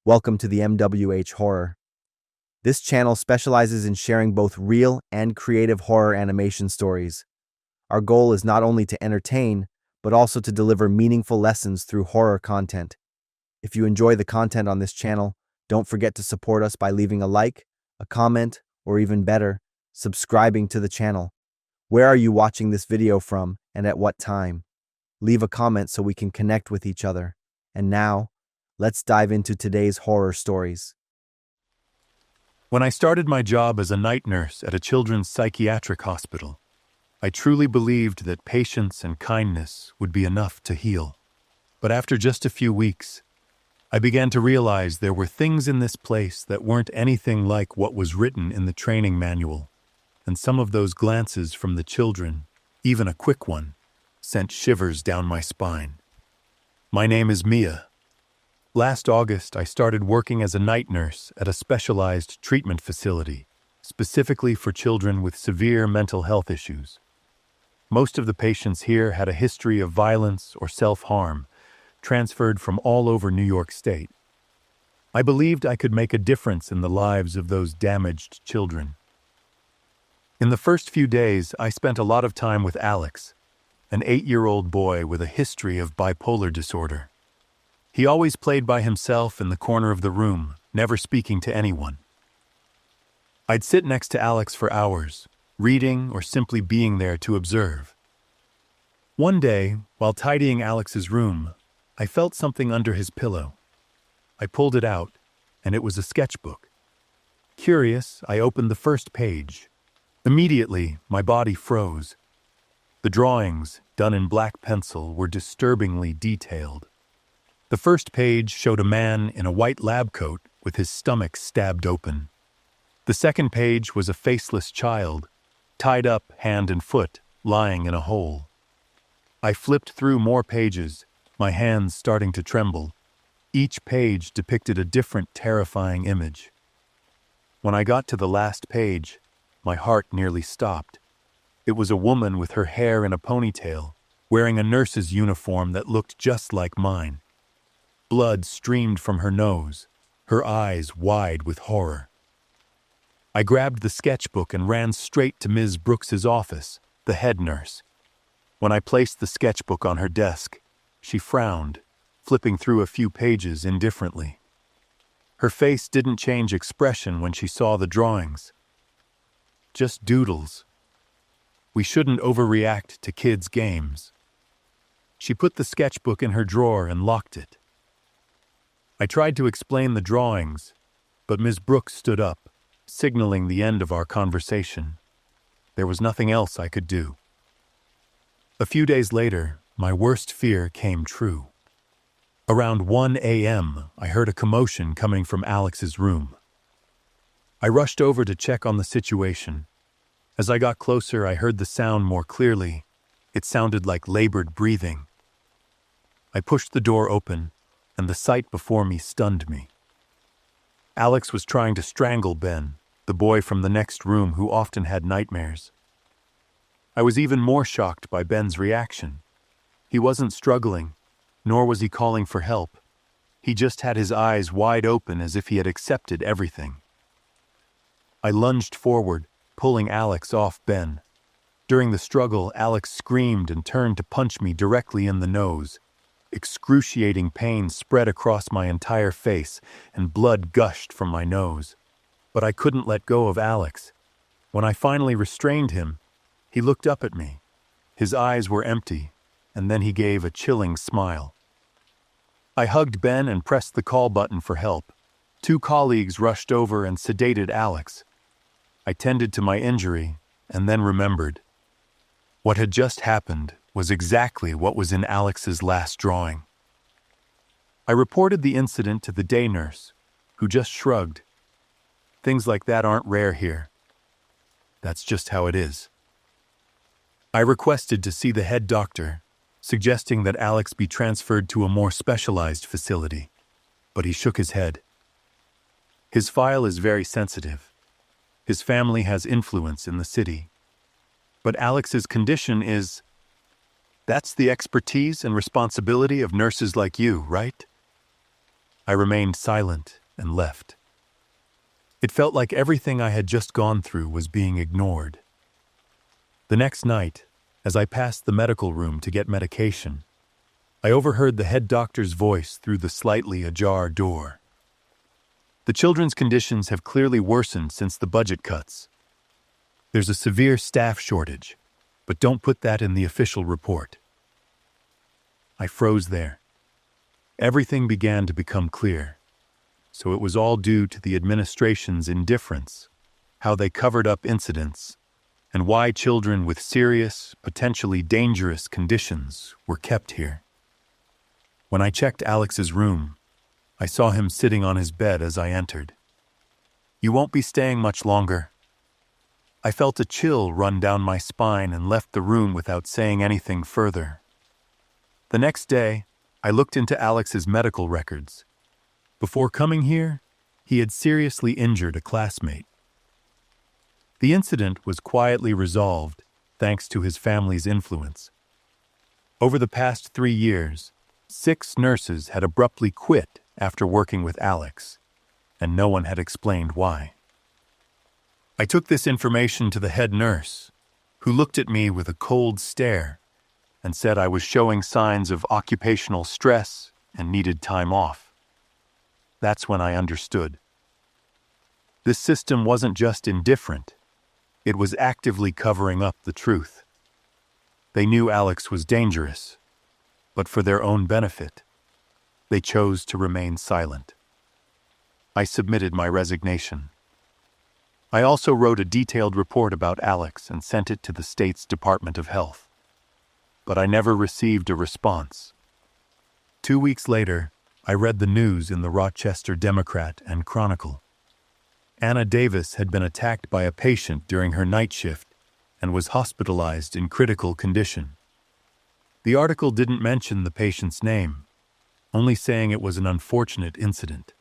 Welcome to the MWH Horror. This channel specializes in sharing both real and creative horror animation stories. Our goal is not only to entertain, but also to deliver meaningful lessons through horror content. If you enjoy the content on this channel, don't forget to support us by leaving a like, a comment, or even better, subscribing to the channel. Where are you watching this video from and at what time? Leave a comment so we can connect with each other. And now, let's dive into today's horror stories. When I started my job as a night nurse at a children's psychiatric hospital, I truly believed that patience and kindness would be enough to heal. But after just a few weeks, I began to realize there were things in this place that weren't anything like what was written in the training manual, and some of those glances from the children, even a quick one, sent shivers down my spine. My name is Mia. Last August, I started working as a night nurse at a specialized treatment facility, specifically for children with severe mental health issues. Most of the patients here had a history of violence or self-harm, transferred from all over New York State. I believed I could make a difference in the lives of those damaged children. In the first few days, I spent a lot of time with Alex, an 8-year-old boy with a history of bipolar disorder. He always played by himself in the corner of the room, never speaking to anyone. I'd sit next to Alex for hours, reading or simply being there to observe. One day, while tidying Alex's room, I felt something under his pillow. I pulled it out, and it was a sketchbook. Curious, I opened the first page. Immediately, my body froze. The drawings, done in black pencil, were disturbingly detailed. The first page showed a man in a white lab coat with his stomach stabbed open. The second page was a faceless child, tied up hand and foot, lying in a hole. I flipped through more pages, my hands starting to tremble. Each page depicted a different terrifying image. When I got to the last page, my heart nearly stopped. It was a woman with her hair in a ponytail, wearing a nurse's uniform that looked just like mine. Blood streamed from her nose, her eyes wide with horror. I grabbed the sketchbook and ran straight to Ms. Brooks's office, the head nurse. When I placed the sketchbook on her desk, she frowned, flipping through a few pages indifferently. Her face didn't change expression when she saw the drawings. Just doodles. We shouldn't overreact to kids' games. She put the sketchbook in her drawer and locked it. I tried to explain the drawings, but Ms. Brooks stood up, signaling the end of our conversation. There was nothing else I could do. A few days later, my worst fear came true. Around 1 a.m., I heard a commotion coming from Alex's room. I rushed over to check on the situation. As I got closer, I heard the sound more clearly. It sounded like labored breathing. I pushed the door open, and the sight before me stunned me. Alex was trying to strangle Ben, the boy from the next room who often had nightmares. I was even more shocked by Ben's reaction. He wasn't struggling, nor was he calling for help. He just had his eyes wide open as if he had accepted everything. I lunged forward, pulling Alex off Ben. During the struggle, Alex screamed and turned to punch me directly in the nose. Excruciating pain spread across my entire face, and blood gushed from my nose. But I couldn't let go of Alex. When I finally restrained him, he looked up at me. His eyes were empty, and then he gave a chilling smile. I hugged Ben and pressed the call button for help. 2 colleagues rushed over and sedated Alex. I tended to my injury, and then remembered. What had just happened was exactly what was in Alex's last drawing. I reported the incident to the day nurse, who just shrugged. Things like that aren't rare here. That's just how it is. I requested to see the head doctor, suggesting that Alex be transferred to a more specialized facility, but he shook his head. His file is very sensitive. His family has influence in the city. But Alex's condition is... That's the expertise and responsibility of nurses like you, right? I remained silent and left. It felt like everything I had just gone through was being ignored. The next night, as I passed the medical room to get medication, I overheard the head doctor's voice through the slightly ajar door. The children's conditions have clearly worsened since the budget cuts. There's a severe staff shortage, but don't put that in the official report. I froze there. Everything began to become clear. So it was all due to the administration's indifference, how they covered up incidents, and why children with serious, potentially dangerous conditions were kept here. When I checked Alex's room, I saw him sitting on his bed as I entered. "You won't be staying much longer." I felt a chill run down my spine and left the room without saying anything further. The next day, I looked into Alex's medical records. Before coming here, he had seriously injured a classmate. The incident was quietly resolved thanks to his family's influence. Over the past 3 years, 6 nurses had abruptly quit after working with Alex, and no one had explained why. I took this information to the head nurse, who looked at me with a cold stare and said I was showing signs of occupational stress and needed time off. That's when I understood. This system wasn't just indifferent, it was actively covering up the truth. They knew Alex was dangerous, but for their own benefit, they chose to remain silent. I submitted my resignation. I also wrote a detailed report about Alex and sent it to the state's Department of Health. But I never received a response. 2 weeks later, I read the news in the Rochester Democrat and Chronicle. Anna Davis had been attacked by a patient during her night shift and was hospitalized in critical condition. The article didn't mention the patient's name, only saying it was an unfortunate incident.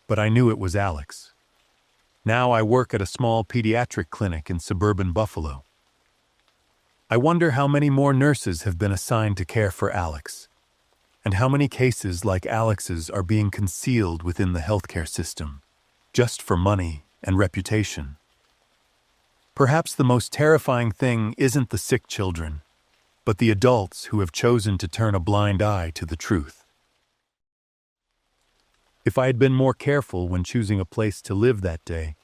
But I knew it was Alex. Now I work at a small pediatric clinic in suburban Buffalo. I wonder how many more nurses have been assigned to care for Alex, and how many cases like Alex's are being concealed within the healthcare system, just for money and reputation. Perhaps the most terrifying thing isn't the sick children, but the adults who have chosen to turn a blind eye to the truth. If I had been more careful when choosing a place to live that day,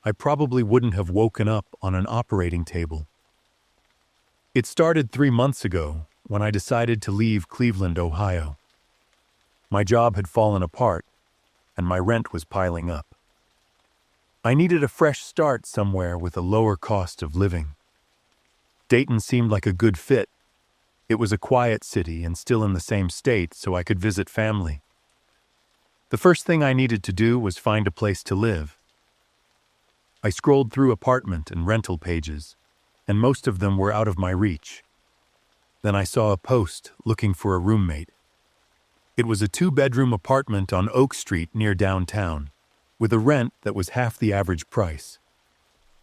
I probably wouldn't have woken up on an operating table. It started 3 months ago when I decided to leave Cleveland, Ohio. My job had fallen apart, and my rent was piling up. I needed a fresh start somewhere with a lower cost of living. Dayton seemed like a good fit. It was a quiet city and still in the same state, so I could visit family. The first thing I needed to do was find a place to live. I scrolled through apartment and rental pages, and most of them were out of my reach. Then I saw a post looking for a roommate. It was a 2-bedroom apartment on Oak Street near downtown, with a rent that was half the average price.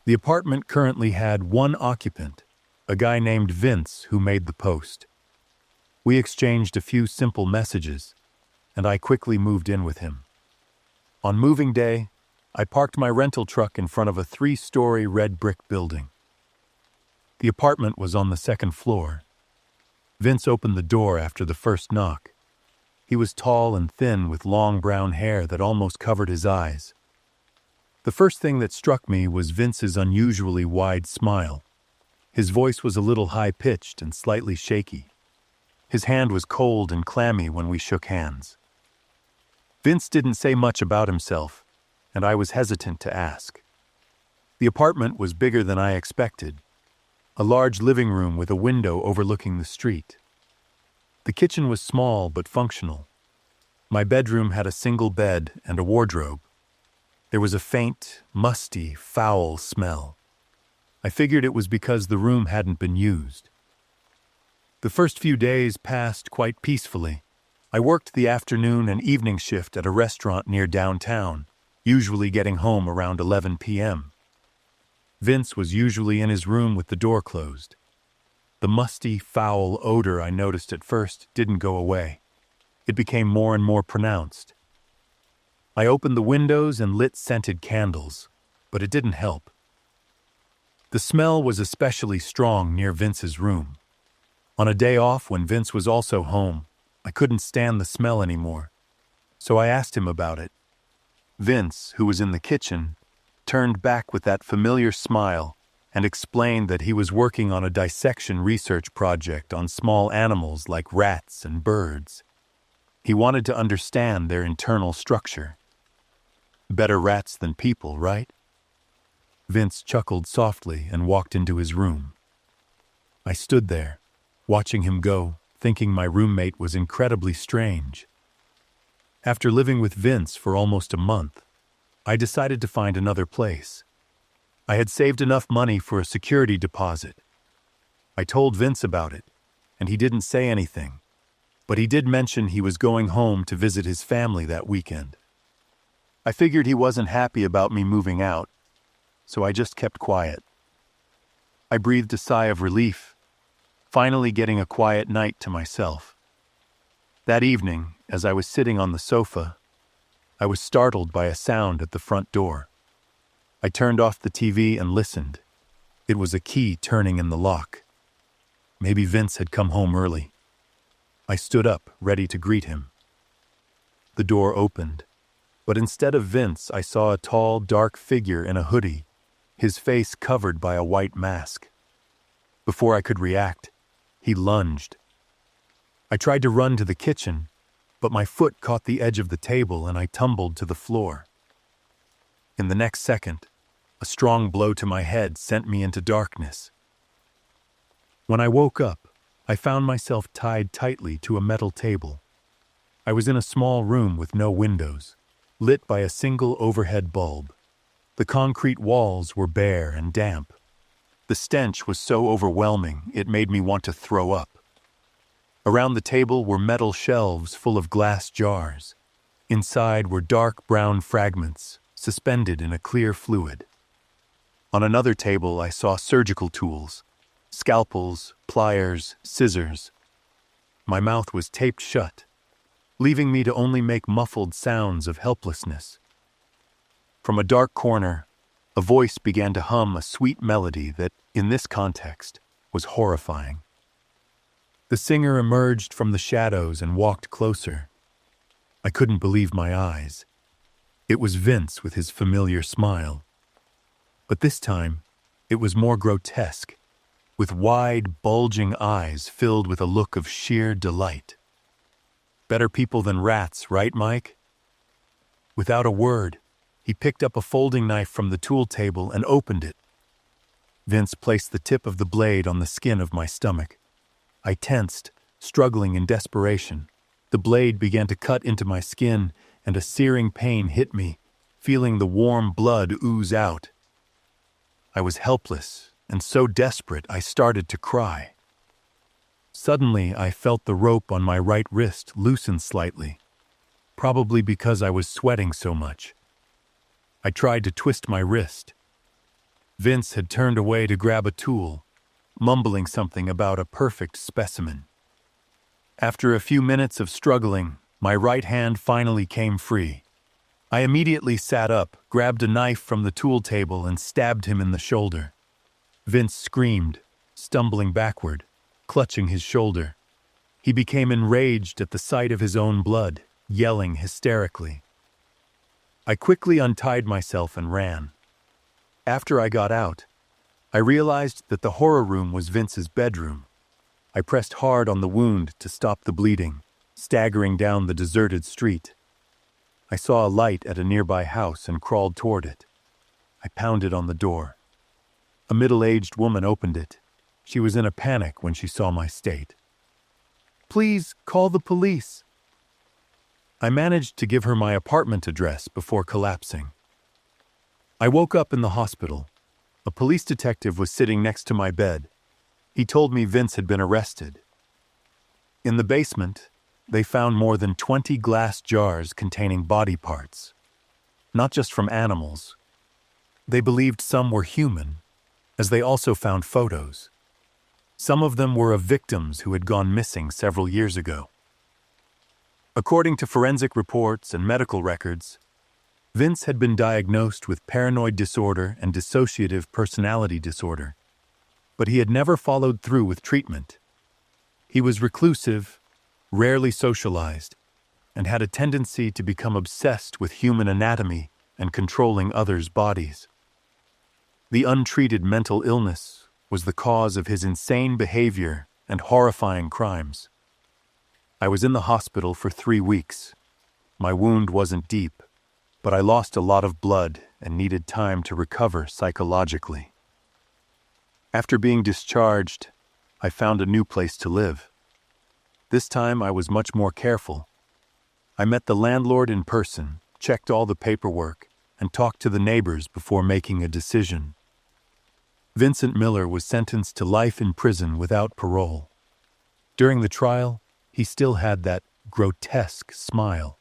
The apartment currently had 1 occupant, a guy named Vince who made the post. We exchanged a few simple messages, and I quickly moved in with him. On moving day, I parked my rental truck in front of a 3-story red brick building. The apartment was on the 2nd floor. Vince opened the door after the first knock. He was tall and thin with long brown hair that almost covered his eyes. The first thing that struck me was Vince's unusually wide smile. His voice was a little high-pitched and slightly shaky. His hand was cold and clammy when we shook hands. Vince didn't say much about himself, and I was hesitant to ask. The apartment was bigger than I expected. A large living room with a window overlooking the street. The kitchen was small but functional. My bedroom had a single bed and a wardrobe. There was a faint, musty, foul smell. I figured it was because the room hadn't been used. The first few days passed quite peacefully. I worked the afternoon and evening shift at a restaurant near downtown, usually getting home around 11 p.m. Vince was usually in his room with the door closed. The musty, foul odor I noticed at first didn't go away. It became more and more pronounced, I opened the windows and lit scented candles, but it didn't help. The smell was especially strong near Vince's room. On a day off when Vince was also home, I couldn't stand the smell anymore, so I asked him about it. Vince, who was in the kitchen, turned back with that familiar smile and explained that he was working on a dissection research project on small animals like rats and birds. He wanted to understand their internal structure. Better rats than people, right? Vince chuckled softly and walked into his room. I stood there, watching him go, thinking my roommate was incredibly strange. After living with Vince for almost a month, I decided to find another place. I had saved enough money for a security deposit. I told Vince about it, and he didn't say anything, but he did mention he was going home to visit his family that weekend. I figured he wasn't happy about me moving out, so I just kept quiet. I breathed a sigh of relief, finally getting a quiet night to myself. That evening, as I was sitting on the sofa, I was startled by a sound at the front door. I turned off the TV and listened. It was a key turning in the lock. Maybe Vince had come home early. I stood up, ready to greet him. The door opened, but instead of Vince, I saw a tall, dark figure in a hoodie, his face covered by a white mask. Before I could react, he lunged. I tried to run to the kitchen, but my foot caught the edge of the table and I tumbled to the floor. In the next second, a strong blow to my head sent me into darkness. When I woke up, I found myself tied tightly to a metal table. I was in a small room with no windows, lit by a single overhead bulb. The concrete walls were bare and damp. The stench was so overwhelming it made me want to throw up. Around the table were metal shelves full of glass jars. Inside were dark brown fragments, suspended in a clear fluid. On another table I saw surgical tools, scalpels, pliers, scissors. My mouth was taped shut, leaving me to only make muffled sounds of helplessness. From a dark corner, a voice began to hum a sweet melody that, in this context, was horrifying. The singer emerged from the shadows and walked closer. I couldn't believe my eyes. It was Vince with his familiar smile. But this time, it was more grotesque, with wide, bulging eyes filled with a look of sheer delight. Better people than rats, right, Mike? Without a word, he picked up a folding knife from the tool table and opened it. Vince placed the tip of the blade on the skin of my stomach. I tensed, struggling in desperation. The blade began to cut into my skin, and a searing pain hit me, feeling the warm blood ooze out. I was helpless, and so desperate I started to cry. Suddenly, I felt the rope on my right wrist loosen slightly, probably because I was sweating so much. I tried to twist my wrist. Vince had turned away to grab a tool, mumbling something about a perfect specimen. After a few minutes of struggling, my right hand finally came free. I immediately sat up, grabbed a knife from the tool table, and stabbed him in the shoulder. Vince screamed, stumbling backward, clutching his shoulder. He became enraged at the sight of his own blood, yelling hysterically. I quickly untied myself and ran. After I got out, I realized that the horror room was Vince's bedroom. I pressed hard on the wound to stop the bleeding, staggering down the deserted street. I saw a light at a nearby house and crawled toward it. I pounded on the door. A middle-aged woman opened it. She was in a panic when she saw my state. "Please, call the police." I managed to give her my apartment address before collapsing. I woke up in the hospital. A police detective was sitting next to my bed. He told me Vince had been arrested. In the basement, they found more than 20 glass jars containing body parts, not just from animals. They believed some were human, as they also found photos. Some of them were of victims who had gone missing several years ago. According to forensic reports and medical records, Vince had been diagnosed with paranoid disorder and dissociative personality disorder, but he had never followed through with treatment. He was reclusive, rarely socialized, and had a tendency to become obsessed with human anatomy and controlling others' bodies. The untreated mental illness was the cause of his insane behavior and horrifying crimes. I was in the hospital for 3 weeks. My wound wasn't deep, but I lost a lot of blood and needed time to recover psychologically. After being discharged, I found a new place to live. This time I was much more careful. I met the landlord in person, checked all the paperwork, and talked to the neighbors before making a decision. Vincent Miller was sentenced to life in prison without parole. During the trial, he still had that grotesque smile,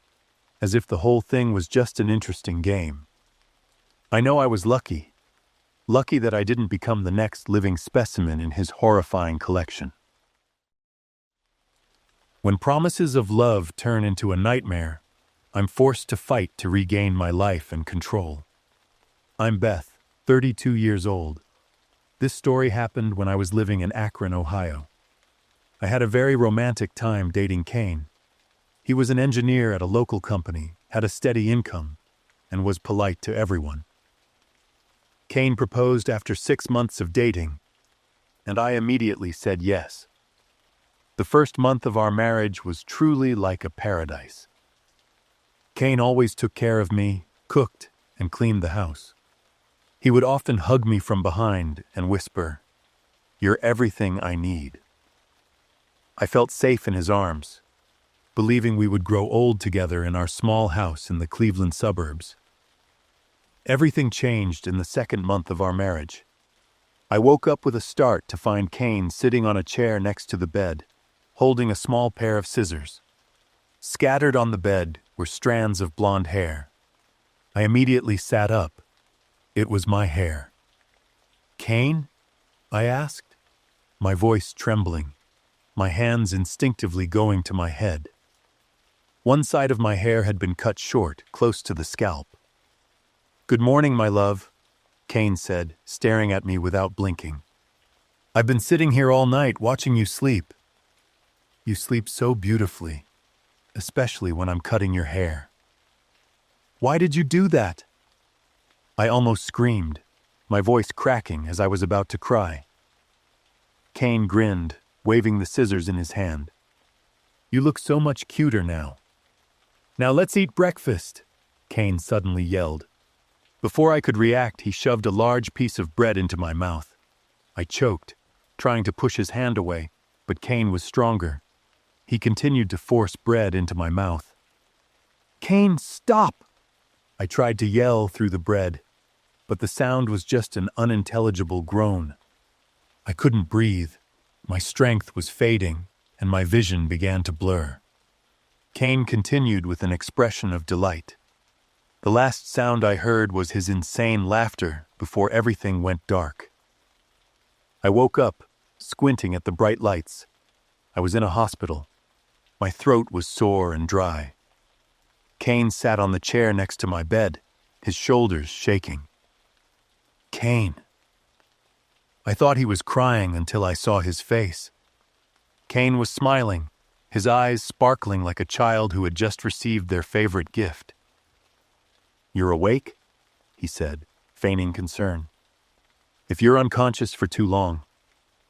as if the whole thing was just an interesting game. I know I was lucky that I didn't become the next living specimen in his horrifying collection. When promises of love turn into a nightmare, I'm forced to fight to regain my life and control. I'm Beth, 32 years old. This story happened when I was living in Akron, Ohio. I had a very romantic time dating Kane. He was an engineer at a local company, had a steady income, and was polite to everyone. Kane proposed after 6 months of dating, and I immediately said yes. The first month of our marriage was truly like a paradise. Kane always took care of me, cooked, and cleaned the house. He would often hug me from behind and whisper, "You're everything I need." I felt safe in his arms, believing we would grow old together in our small house in the Cleveland suburbs. Everything changed in the second month of our marriage. I woke up with a start to find Kane sitting on a chair next to the bed, holding a small pair of scissors. Scattered on the bed were strands of blonde hair. I immediately sat up. It was my hair. "Kane?" I asked, my voice trembling, my hands instinctively going to my head. One side of my hair had been cut short, close to the scalp. "Good morning, my love," Kane said, staring at me without blinking. "I've been sitting here all night watching you sleep. You sleep so beautifully, especially when I'm cutting your hair." "Why did you do that?" I almost screamed, my voice cracking as I was about to cry. Kane grinned, waving the scissors in his hand. "You look so much cuter now." "Now let's eat breakfast," Kane suddenly yelled. Before I could react, he shoved a large piece of bread into my mouth. I choked, trying to push his hand away, but Kane was stronger. He continued to force bread into my mouth. "Kane, stop!" I tried to yell through the bread, but the sound was just an unintelligible groan. I couldn't breathe. My strength was fading, and my vision began to blur. Kane continued with an expression of delight. The last sound I heard was his insane laughter before everything went dark. I woke up, squinting at the bright lights. I was in a hospital. My throat was sore and dry. Kane sat on the chair next to my bed, his shoulders shaking. "Kane." I thought he was crying until I saw his face. Kane was smiling, his eyes sparkling like a child who had just received their favorite gift. "You're awake?" he said, feigning concern. "If you're unconscious for too long,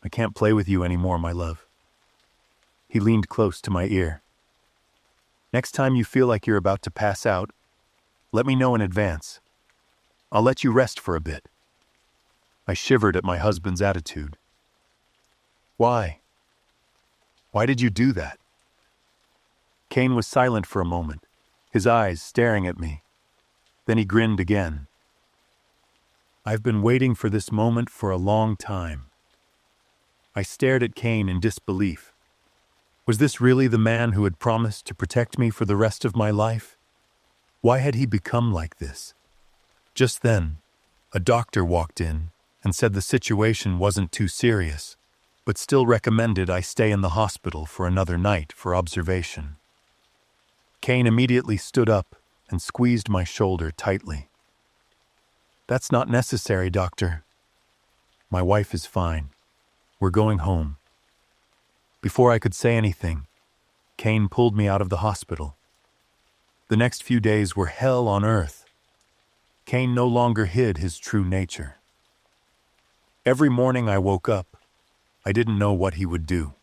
I can't play with you anymore, my love." He leaned close to my ear. "Next time you feel like you're about to pass out, let me know in advance. I'll let you rest for a bit." I shivered at my husband's attitude. "Why? Why did you do that?" Kane was silent for a moment, his eyes staring at me. Then he grinned again. "I've been waiting for this moment for a long time." I stared at Kane in disbelief. Was this really the man who had promised to protect me for the rest of my life? Why had he become like this? Just then, a doctor walked in and said the situation wasn't too serious, but still recommended I stay in the hospital for another night for observation. Kane immediately stood up and squeezed my shoulder tightly. "That's not necessary, doctor. My wife is fine. We're going home." Before I could say anything, Kane pulled me out of the hospital. The next few days were hell on earth. Kane no longer hid his true nature. Every morning I woke up, I didn't know what he would do.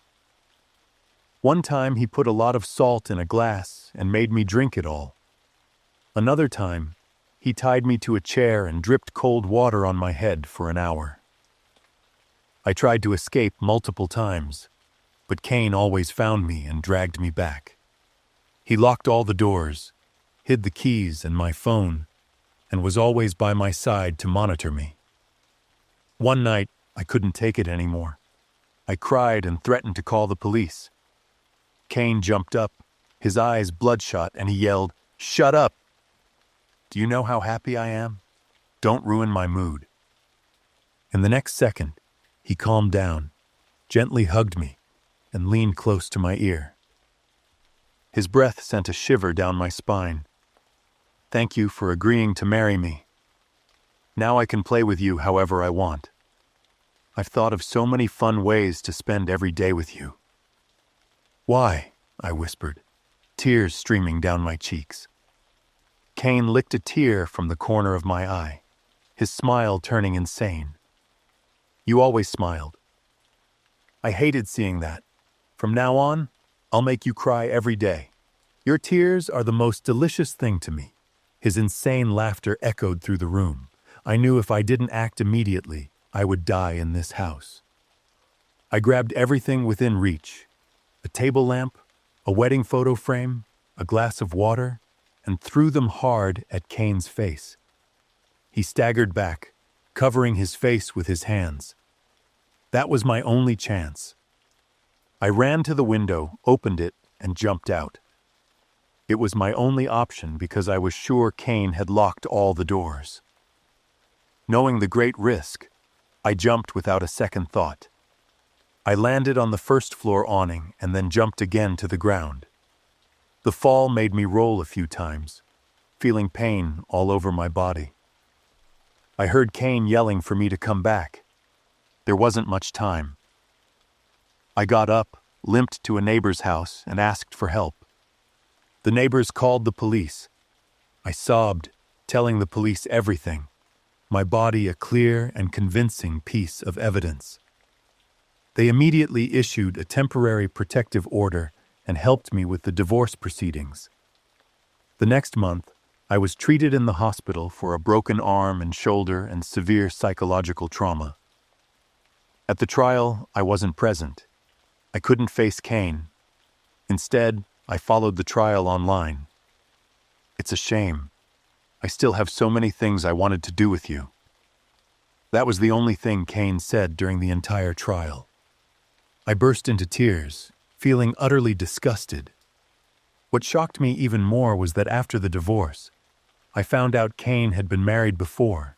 One time he put a lot of salt in a glass and made me drink it all. Another time, he tied me to a chair and dripped cold water on my head for an hour. I tried to escape multiple times, but Kane always found me and dragged me back. He locked all the doors, hid the keys and my phone, and was always by my side to monitor me. One night, I couldn't take it anymore. I cried and threatened to call the police. Kane jumped up, his eyes bloodshot, and he yelled, "Shut up! Do you know how happy I am? Don't ruin my mood." In the next second, he calmed down, gently hugged me, and leaned close to my ear. His breath sent a shiver down my spine. "Thank you for agreeing to marry me. Now I can play with you however I want. I've thought of so many fun ways to spend every day with you." "Why?" I whispered, tears streaming down my cheeks. Kane licked a tear from the corner of my eye, his smile turning insane. "You always smiled. I hated seeing that. From now on, I'll make you cry every day. Your tears are the most delicious thing to me." His insane laughter echoed through the room. I knew if I didn't act immediately, I would die in this house. I grabbed everything within reach: a table lamp, a wedding photo frame, a glass of water, and threw them hard at Kane's face. He staggered back, covering his face with his hands. That was my only chance. I ran to the window, opened it, and jumped out. It was my only option because I was sure Kane had locked all the doors. Knowing the great risk, I jumped without a second thought. I landed on the first floor awning and then jumped again to the ground. The fall made me roll a few times, feeling pain all over my body. I heard Kane yelling for me to come back. There wasn't much time. I got up, limped to a neighbor's house, and asked for help. The neighbors called the police. I sobbed, telling the police everything, my body a clear and convincing piece of evidence. They immediately issued a temporary protective order and helped me with the divorce proceedings. The next month, I was treated in the hospital for a broken arm and shoulder and severe psychological trauma. At the trial, I wasn't present. I couldn't face Kane. Instead, I followed the trial online. It's a shame. I still have so many things I wanted to do with you. That was the only thing Kane said during the entire trial. I burst into tears, feeling utterly disgusted. What shocked me even more was that after the divorce, I found out Kane had been married before.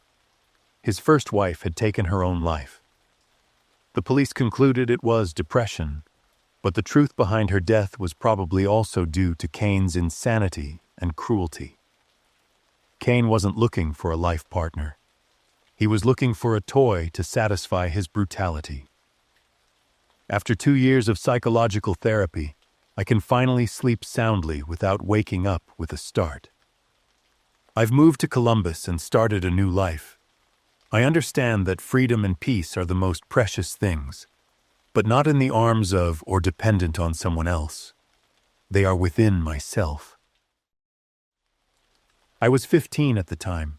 His first wife had taken her own life. The police concluded it was depression, but the truth behind her death was probably also due to Kane's insanity and cruelty. Kane wasn't looking for a life partner. He was looking for a toy to satisfy his brutality. After 2 years of psychological therapy, I can finally sleep soundly without waking up with a start. I've moved to Columbus and started a new life. I understand that freedom and peace are the most precious things, but not in the arms of or dependent on someone else. They are within myself. I was 15 at the time,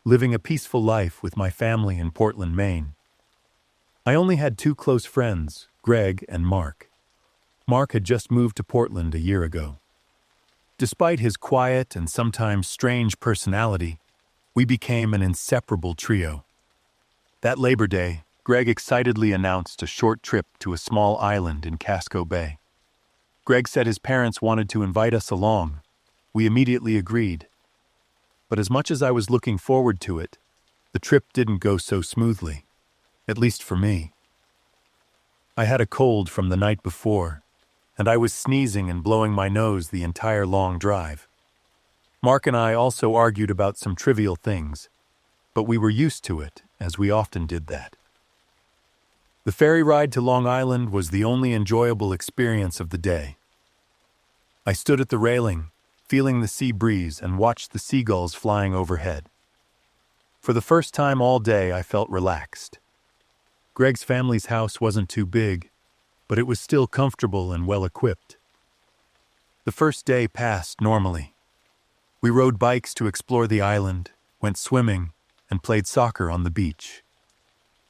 living a peaceful life with my family in Portland, Maine. I only had 2 close friends, Greg and Mark. Mark had just moved to Portland a year ago. Despite his quiet and sometimes strange personality, we became an inseparable trio. That Labor Day, Greg excitedly announced a short trip to a small island in Casco Bay. Greg said his parents wanted to invite us along. We immediately agreed. But as much as I was looking forward to it, the trip didn't go so smoothly, at least for me. I had a cold from the night before, and I was sneezing and blowing my nose the entire long drive. Mark and I also argued about some trivial things, but we were used to it, as we often did that. The ferry ride to Long Island was the only enjoyable experience of the day. I stood at the railing, feeling the sea breeze, and watched the seagulls flying overhead. For the first time all day, I felt relaxed. Greg's family's house wasn't too big, but it was still comfortable and well-equipped. The first day passed normally. We rode bikes to explore the island, went swimming, and played soccer on the beach.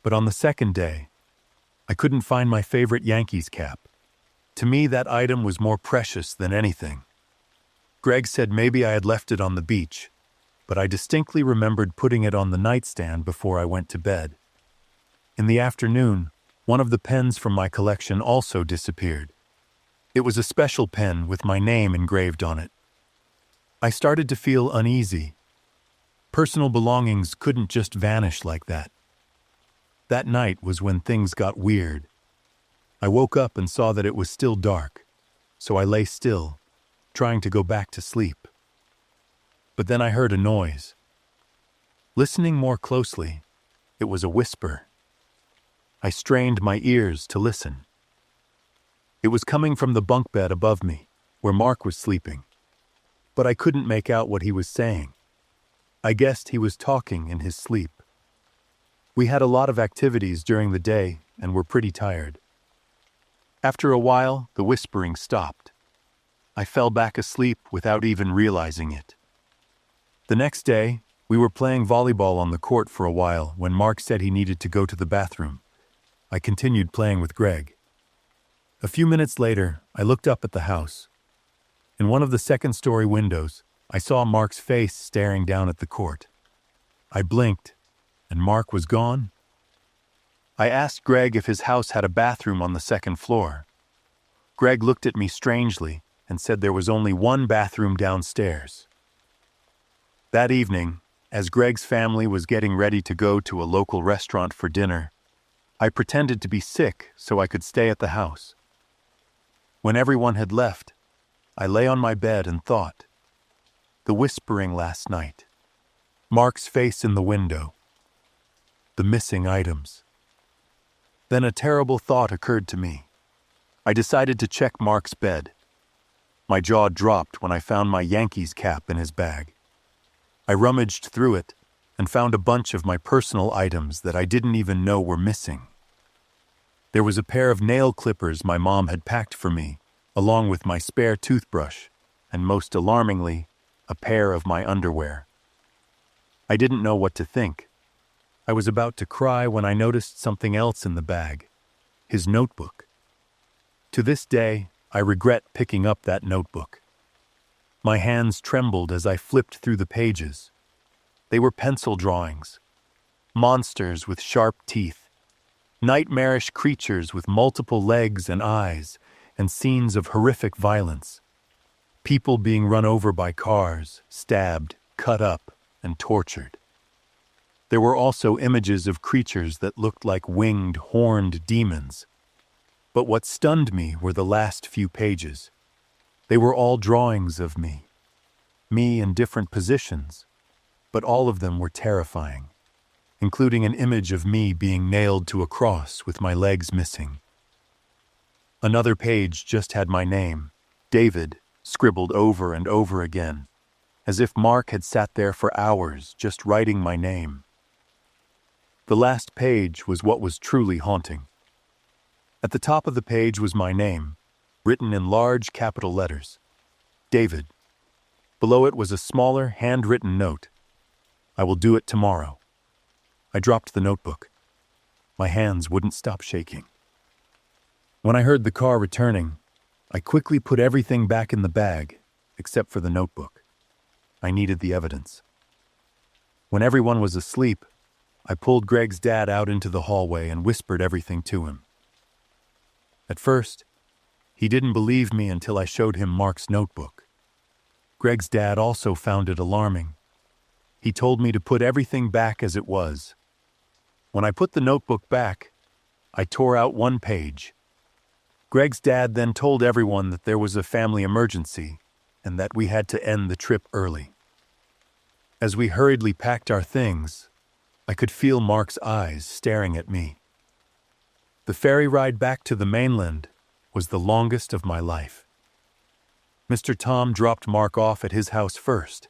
But on the second day, I couldn't find my favorite Yankees cap. To me, that item was more precious than anything. Greg said maybe I had left it on the beach, but I distinctly remembered putting it on the nightstand before I went to bed. In the afternoon, one of the pens from my collection also disappeared. It was a special pen with my name engraved on it. I started to feel uneasy. Personal belongings couldn't just vanish like that. That night was when things got weird. I woke up and saw that it was still dark, so I lay still, trying to go back to sleep. But then I heard a noise. Listening more closely, it was a whisper. I strained my ears to listen. It was coming from the bunk bed above me, where Mark was sleeping. But I couldn't make out what he was saying. I guessed he was talking in his sleep. We had a lot of activities during the day and were pretty tired. After a while, the whispering stopped. I fell back asleep without even realizing it. The next day, we were playing volleyball on the court for a while when Mark said he needed to go to the bathroom. I continued playing with Greg. A few minutes later, I looked up at the house. In one of the second-story windows, I saw Mark's face staring down at the court. I blinked, and Mark was gone. I asked Greg if his house had a bathroom on the second floor. Greg looked at me strangely and said there was only one bathroom downstairs. That evening, as Greg's family was getting ready to go to a local restaurant for dinner, I pretended to be sick so I could stay at the house. When everyone had left, I lay on my bed and thought. The whispering last night. Mark's face in the window. The missing items. Then a terrible thought occurred to me. I decided to check Mark's bed. My jaw dropped when I found my Yankees cap in his bag. I rummaged through it and found a bunch of my personal items that I didn't even know were missing. There was a pair of nail clippers my mom had packed for me, along with my spare toothbrush, and most alarmingly, a pair of my underwear. I didn't know what to think. I was about to cry when I noticed something else in the bag, his notebook. To this day, I regret picking up that notebook. My hands trembled as I flipped through the pages. They were pencil drawings, monsters with sharp teeth, nightmarish creatures with multiple legs and eyes, and scenes of horrific violence. People being run over by cars, stabbed, cut up, and tortured. There were also images of creatures that looked like winged, horned demons. But what stunned me were the last few pages. They were all drawings of me in different positions, but all of them were terrifying, including an image of me being nailed to a cross with my legs missing. Another page just had my name, David, scribbled over and over again, as if Mark had sat there for hours just writing my name. The last page was what was truly haunting. At the top of the page was my name, written in large capital letters, David. Below it was a smaller, handwritten note, I will do it tomorrow. I dropped the notebook. My hands wouldn't stop shaking. When I heard the car returning, I quickly put everything back in the bag, except for the notebook. I needed the evidence. When everyone was asleep, I pulled Greg's dad out into the hallway and whispered everything to him. At first, he didn't believe me until I showed him Mark's notebook. Greg's dad also found it alarming. He told me to put everything back as it was. When I put the notebook back, I tore out one page. Greg's dad then told everyone that there was a family emergency and that we had to end the trip early. As we hurriedly packed our things, I could feel Mark's eyes staring at me. The ferry ride back to the mainland was the longest of my life. Mr. Tom dropped Mark off at his house first.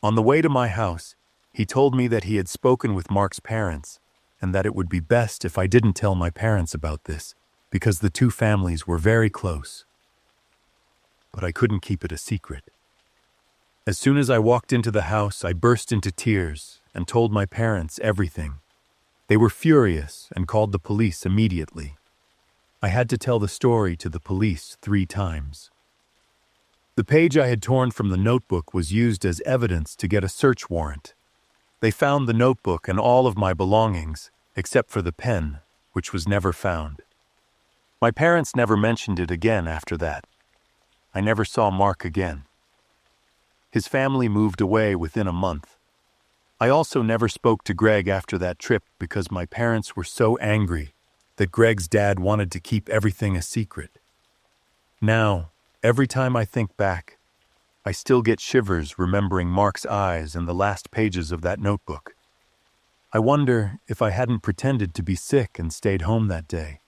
On the way to my house, he told me that he had spoken with Mark's parents and that it would be best if I didn't tell my parents about this because the two families were very close. But I couldn't keep it a secret. As soon as I walked into the house, I burst into tears and told my parents everything. They were furious and called the police immediately. I had to tell the story to the police 3 times. The page I had torn from the notebook was used as evidence to get a search warrant. They found the notebook and all of my belongings, except for the pen, which was never found. My parents never mentioned it again after that. I never saw Mark again. His family moved away within a month. I also never spoke to Greg after that trip because my parents were so angry that Greg's dad wanted to keep everything a secret. Now, every time I think back, I still get shivers remembering Mark's eyes and the last pages of that notebook. I wonder if I hadn't pretended to be sick and stayed home that day.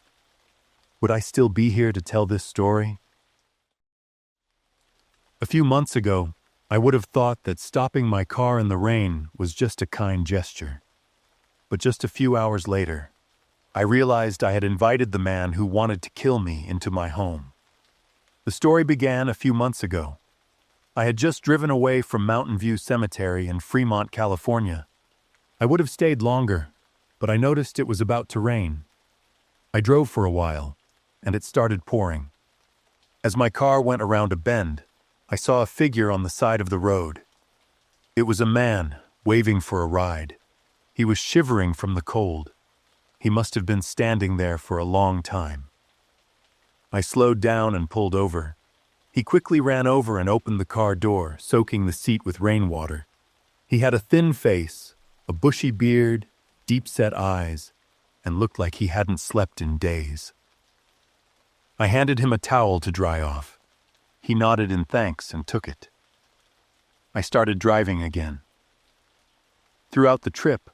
Would I still be here to tell this story? A few months ago, I would have thought that stopping my car in the rain was just a kind gesture. But just a few hours later, I realized I had invited the man who wanted to kill me into my home. The story began a few months ago. I had just driven away from Mountain View Cemetery in Fremont, California. I would have stayed longer, but I noticed it was about to rain. I drove for a while, and it started pouring. As my car went around a bend, I saw a figure on the side of the road. It was a man, waving for a ride. He was shivering from the cold. He must have been standing there for a long time. I slowed down and pulled over. He quickly ran over and opened the car door, soaking the seat with rainwater. He had a thin face, a bushy beard, deep-set eyes, and looked like he hadn't slept in days. I handed him a towel to dry off. He nodded in thanks and took it. I started driving again. Throughout the trip,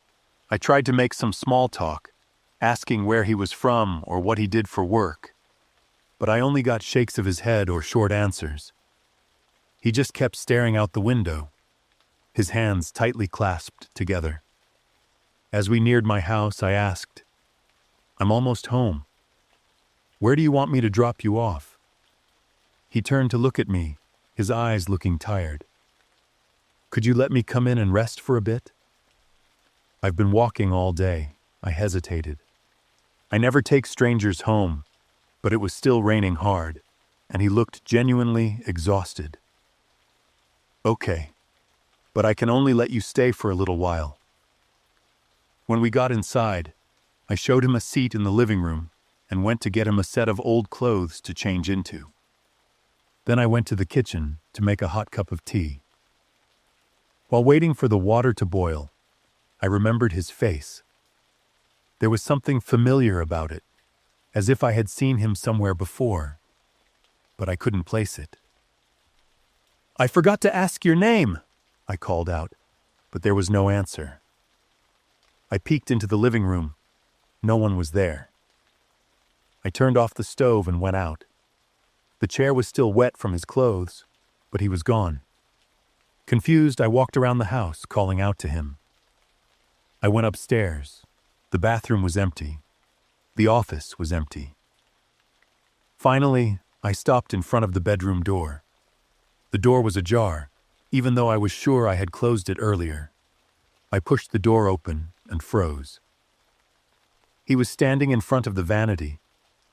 I tried to make some small talk, asking where he was from or what he did for work. But I only got shakes of his head or short answers. He just kept staring out the window, his hands tightly clasped together. As we neared my house, I asked, "I'm almost home. Where do you want me to drop you off?" He turned to look at me, his eyes looking tired. "Could you let me come in and rest for a bit?" "I've been walking all day," I hesitated. I never take strangers home, but it was still raining hard, and he looked genuinely exhausted. "Okay, but I can only let you stay for a little while." When we got inside, I showed him a seat in the living room and went to get him a set of old clothes to change into. Then I went to the kitchen to make a hot cup of tea. While waiting for the water to boil, I remembered his face. There was something familiar about it, as if I had seen him somewhere before, but I couldn't place it. "I forgot to ask your name," I called out, but there was no answer. I peeked into the living room. No one was there. I turned off the stove and went out. The chair was still wet from his clothes, but he was gone. Confused, I walked around the house, calling out to him. I went upstairs. The bathroom was empty. The office was empty. Finally, I stopped in front of the bedroom door. The door was ajar, even though I was sure I had closed it earlier. I pushed the door open and froze. He was standing in front of the vanity,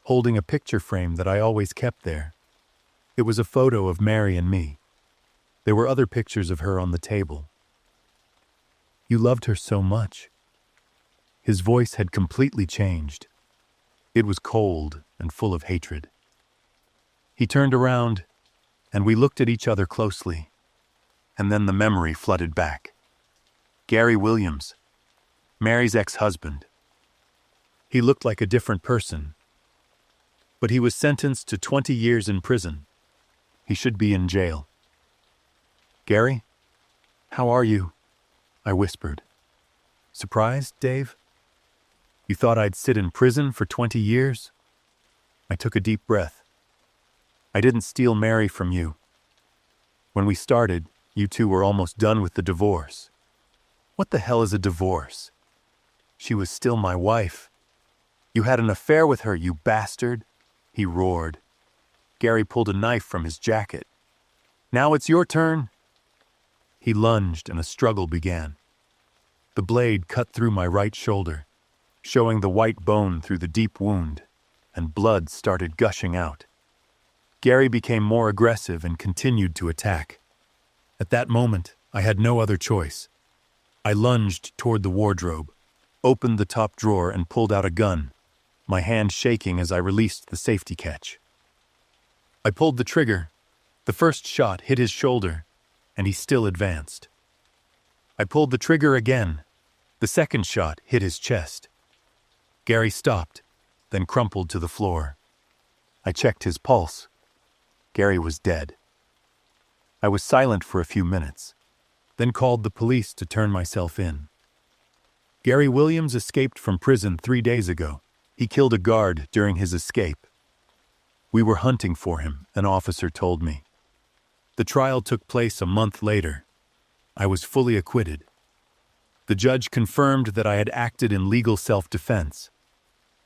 holding a picture frame that I always kept there. It was a photo of Mary and me. There were other pictures of her on the table. "You loved her so much." His voice had completely changed. It was cold and full of hatred. He turned around, and we looked at each other closely, and then the memory flooded back. Gary Williams, Mary's ex-husband. He looked like a different person, but he was sentenced to 20 years in prison. He should be in jail. "Gary, how are you?" I whispered. Surprised, Dave? You thought I'd sit in prison for 20 years? I took a deep breath. I didn't steal Mary from you. When we started, you two were almost done with the divorce. What the hell is a divorce? She was still my wife. You had an affair with her, you bastard, he roared. Gary pulled a knife from his jacket. Now it's your turn. He lunged and a struggle began. The blade cut through my right shoulder, showing the white bone through the deep wound, and blood started gushing out. Gary became more aggressive and continued to attack. At that moment, I had no other choice. I lunged toward the wardrobe, opened the top drawer and pulled out a gun, my hand shaking as I released the safety catch. I pulled the trigger. The first shot hit his shoulder, and he still advanced. I pulled the trigger again. The second shot hit his chest. Gary stopped, then crumpled to the floor. I checked his pulse. Gary was dead. I was silent for a few minutes, then called the police to turn myself in. Gary Williams escaped from prison 3 days ago. He killed a guard during his escape. We were hunting for him, an officer told me. The trial took place a month later. I was fully acquitted. The judge confirmed that I had acted in legal self-defense.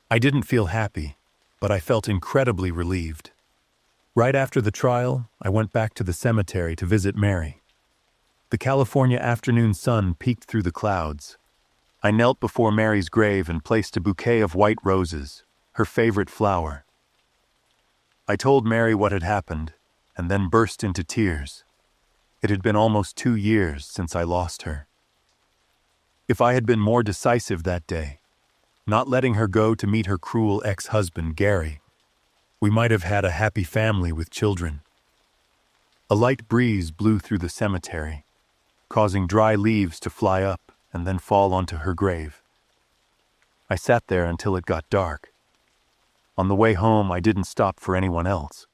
I didn't feel happy, but I felt incredibly relieved. Right after the trial, I went back to the cemetery to visit Mary. The California afternoon sun peeked through the clouds. I knelt before Mary's grave and placed a bouquet of white roses, her favorite flower. I told Mary what had happened, and then burst into tears. It had been almost 2 years since I lost her. If I had been more decisive that day, not letting her go to meet her cruel ex-husband, Gary, we might have had a happy family with children. A light breeze blew through the cemetery, causing dry leaves to fly up and then fall onto her grave. I sat there until it got dark. On the way home, I didn't stop for anyone else.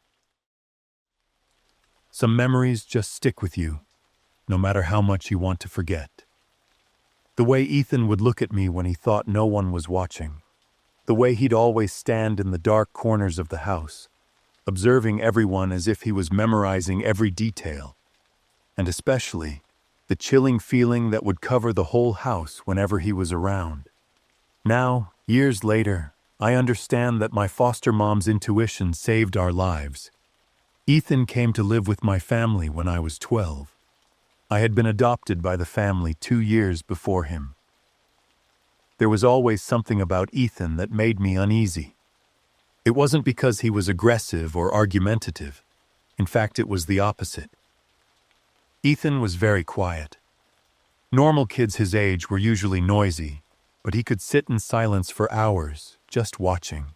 Some memories just stick with you, no matter how much you want to forget. The way Ethan would look at me when he thought no one was watching. The way he'd always stand in the dark corners of the house, observing everyone as if he was memorizing every detail. And especially, the chilling feeling that would cover the whole house whenever he was around. Now, years later, I understand that my foster mom's intuition saved our lives. Ethan came to live with my family when I was 12. I had been adopted by the family 2 years before him. There was always something about Ethan that made me uneasy. It wasn't because he was aggressive or argumentative. In fact, it was the opposite. Ethan was very quiet. Normal kids his age were usually noisy, but he could sit in silence for hours, just watching.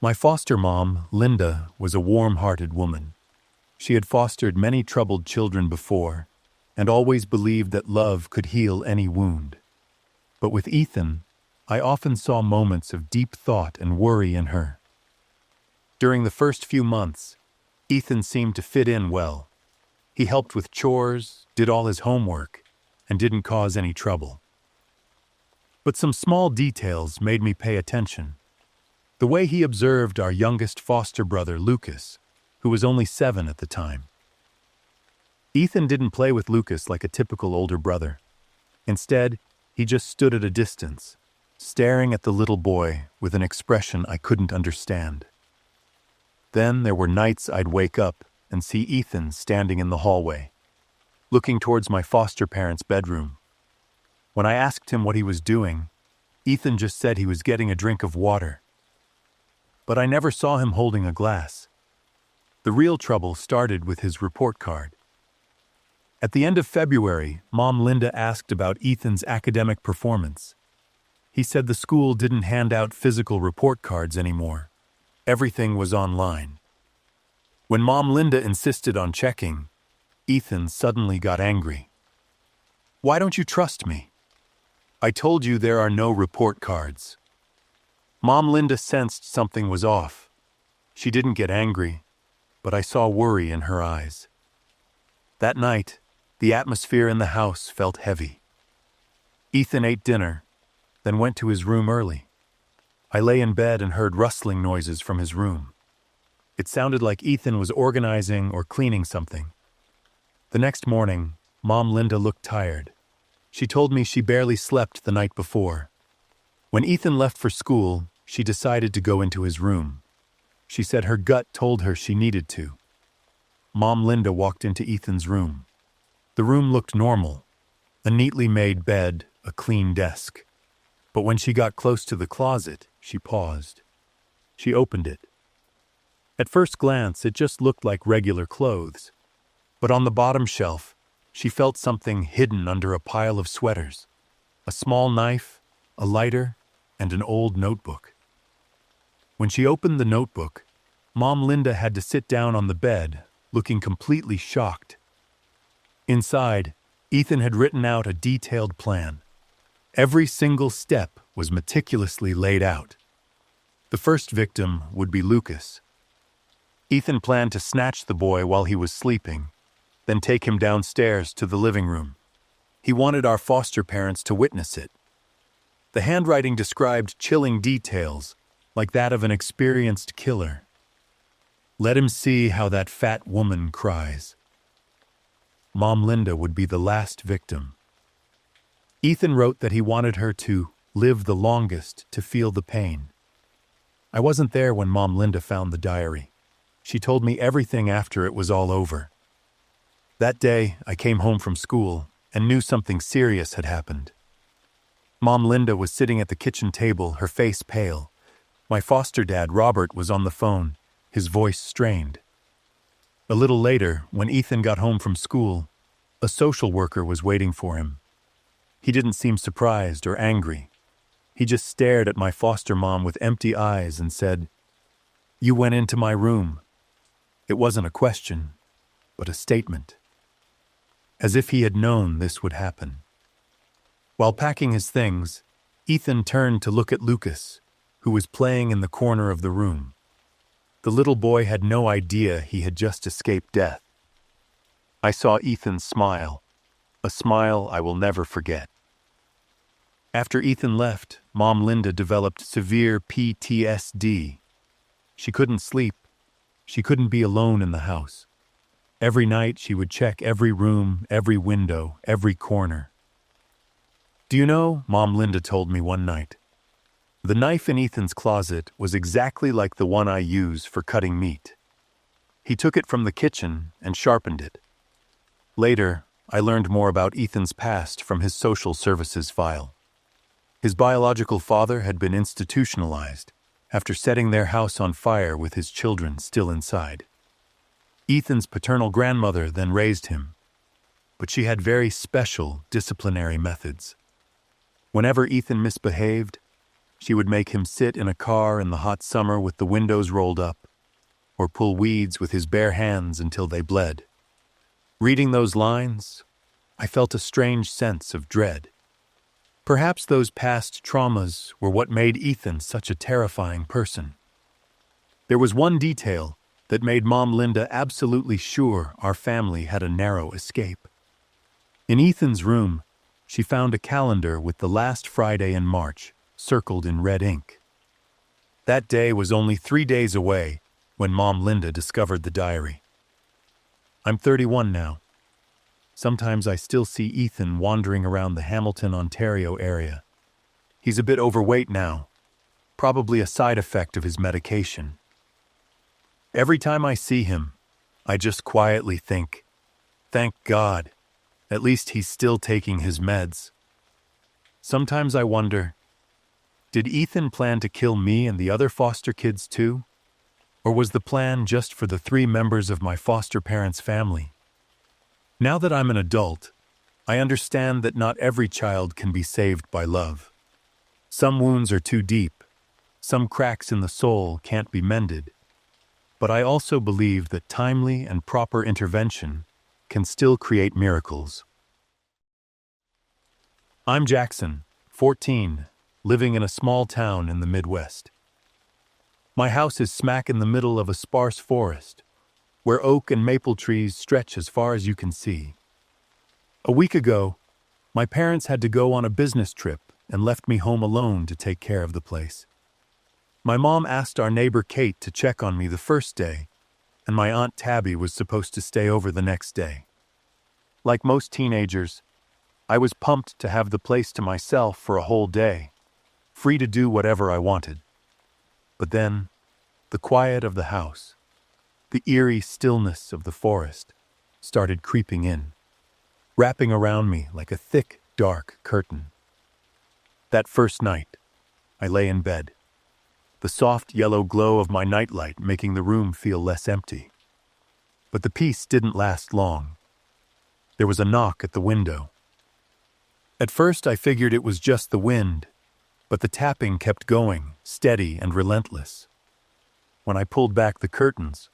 My foster mom, Linda, was a warm-hearted woman. She had fostered many troubled children before, and always believed that love could heal any wound. But with Ethan, I often saw moments of deep thought and worry in her. During the first few months, Ethan seemed to fit in well. He helped with chores, did all his homework, and didn't cause any trouble. But some small details made me pay attention. The way he observed our youngest foster brother, Lucas, who was only 7 at the time. Ethan didn't play with Lucas like a typical older brother. Instead, he just stood at a distance, staring at the little boy with an expression I couldn't understand. Then there were nights I'd wake up and see Ethan standing in the hallway, looking towards my foster parents' bedroom. When I asked him what he was doing, Ethan just said he was getting a drink of water. But I never saw him holding a glass. The real trouble started with his report card. At the end of February, Mom Linda asked about Ethan's academic performance. He said the school didn't hand out physical report cards anymore. Everything was online. When Mom Linda insisted on checking, Ethan suddenly got angry. "Why don't you trust me? I told you there are no report cards." Mom Linda sensed something was off. She didn't get angry, but I saw worry in her eyes. That night, The atmosphere in the house felt heavy. Ethan ate dinner, then went to his room early. I lay in bed and heard rustling noises from his room. It sounded like Ethan was organizing or cleaning something. The next morning, Mom Linda looked tired. She told me she barely slept the night before. When Ethan left for school, she decided to go into his room. She said her gut told her she needed to. Mom Linda walked into Ethan's room. The room looked normal. A neatly made bed, a clean desk. But when she got close to the closet, she paused. She opened it. At first glance, it just looked like regular clothes. But on the bottom shelf, she felt something hidden under a pile of sweaters. A small knife, a lighter, and an old notebook. When she opened the notebook, Mom Linda had to sit down on the bed, looking completely shocked. Inside, Ethan had written out a detailed plan. Every single step was meticulously laid out. The first victim would be Lucas. Ethan planned to snatch the boy while he was sleeping, then take him downstairs to the living room. He wanted our foster parents to witness it. The handwriting described chilling details, like that of an experienced killer. Let him see how that fat woman cries. Mom Linda would be the last victim. Ethan wrote that he wanted her to live the longest to feel the pain. I wasn't there when Mom Linda found the diary. She told me everything after it was all over. That day, I came home from school and knew something serious had happened. Mom Linda was sitting at the kitchen table, her face pale. My foster dad, Robert, was on the phone, his voice strained. A little later, when Ethan got home from school, a social worker was waiting for him. He didn't seem surprised or angry. He just stared at my foster mom with empty eyes and said, "You went into my room." It wasn't a question, but a statement. As if he had known this would happen. While packing his things, Ethan turned to look at Lucas, who was playing in the corner of the room. The little boy had no idea he had just escaped death. I saw Ethan smile, a smile I will never forget. After Ethan left, Mom Linda developed severe PTSD. She couldn't sleep. She couldn't be alone in the house. Every night she would check every room, every window, every corner. Do you know, Mom Linda told me one night, the knife in Ethan's closet was exactly like the one I use for cutting meat. He took it from the kitchen and sharpened it. Later, I learned more about Ethan's past from his social services file. His biological father had been institutionalized after setting their house on fire with his children still inside. Ethan's paternal grandmother then raised him, but she had very special disciplinary methods. Whenever Ethan misbehaved, she would make him sit in a car in the hot summer with the windows rolled up, or pull weeds with his bare hands until they bled. Reading those lines, I felt a strange sense of dread. Perhaps those past traumas were what made Ethan such a terrifying person. There was one detail that made Mom Linda absolutely sure our family had a narrow escape. In Ethan's room, she found a calendar with the last Friday in March circled in red ink. That day was only 3 days away when Mom Linda discovered the diary. I'm 31 now. Sometimes I still see Ethan wandering around the Hamilton, Ontario area. He's a bit overweight now, probably a side effect of his medication. Every time I see him, I just quietly think, thank God, at least he's still taking his meds. Sometimes I wonder, did Ethan plan to kill me and the other foster kids too? Or was the plan just for the 3 members of my foster parents' family? Now that I'm an adult, I understand that not every child can be saved by love. Some wounds are too deep, some cracks in the soul can't be mended. But I also believe that timely and proper intervention can still create miracles. I'm Jackson, 14, living in a small town in the Midwest. My house is smack in the middle of a sparse forest, where oak and maple trees stretch as far as you can see. A week ago, my parents had to go on a business trip and left me home alone to take care of the place. My mom asked our neighbor Kate to check on me the first day, and my Aunt Tabby was supposed to stay over the next day. Like most teenagers, I was pumped to have the place to myself for a whole day, free to do whatever I wanted. But then, the quiet of the house, the eerie stillness of the forest, started creeping in, wrapping around me like a thick, dark curtain. That first night, I lay in bed, the soft yellow glow of my nightlight making the room feel less empty. But the peace didn't last long. There was a knock at the window. At first I figured it was just the wind, but the tapping kept going, steady and relentless. When I pulled back the curtains,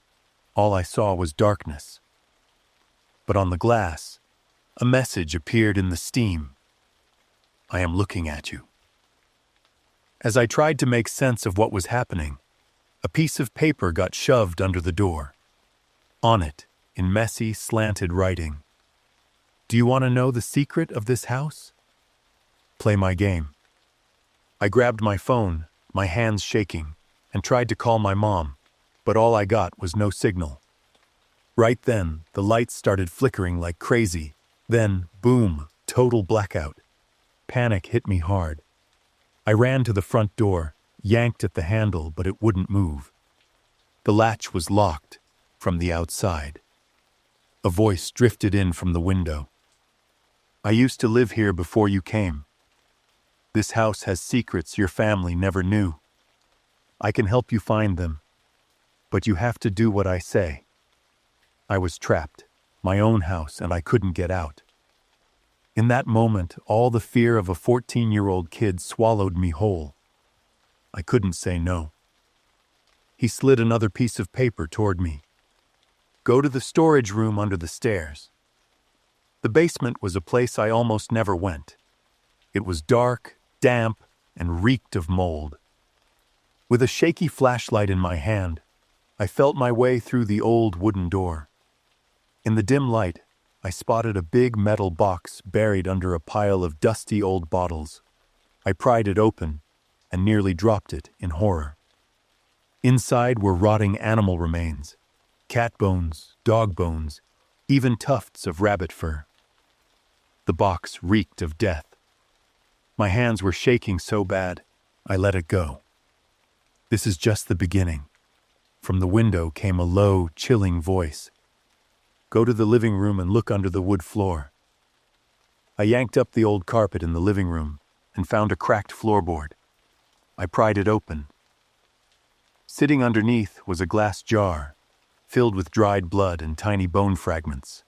all I saw was darkness. But on the glass, a message appeared in the steam. "I am looking at you." As I tried to make sense of what was happening, a piece of paper got shoved under the door. On it, in messy, slanted writing, "Do you want to know the secret of this house? Play my game." I grabbed my phone, my hands shaking, and tried to call my mom, but all I got was no signal. Right then, the lights started flickering like crazy. Then, boom, total blackout. Panic hit me hard. I ran to the front door, yanked at the handle, but it wouldn't move. The latch was locked from the outside. A voice drifted in from the window. "I used to live here before you came. This house has secrets your family never knew. I can help you find them, but you have to do what I say." I was trapped, my own house, and I couldn't get out. In that moment, all the fear of a 14-year-old kid swallowed me whole. I couldn't say no. He slid another piece of paper toward me. "Go to the storage room under the stairs." The basement was a place I almost never went. It was dark, damp, and reeked of mold. With a shaky flashlight in my hand, I felt my way through the old wooden door. In the dim light, I spotted a big metal box buried under a pile of dusty old bottles. I pried it open and nearly dropped it in horror. Inside were rotting animal remains, cat bones, dog bones, even tufts of rabbit fur. The box reeked of death. My hands were shaking so bad, I let it go. "This is just the beginning." From the window came a low, chilling voice. "Go to the living room and look under the wood floor." I yanked up the old carpet in the living room and found a cracked floorboard. I pried it open. Sitting underneath was a glass jar, filled with dried blood and tiny bone fragments.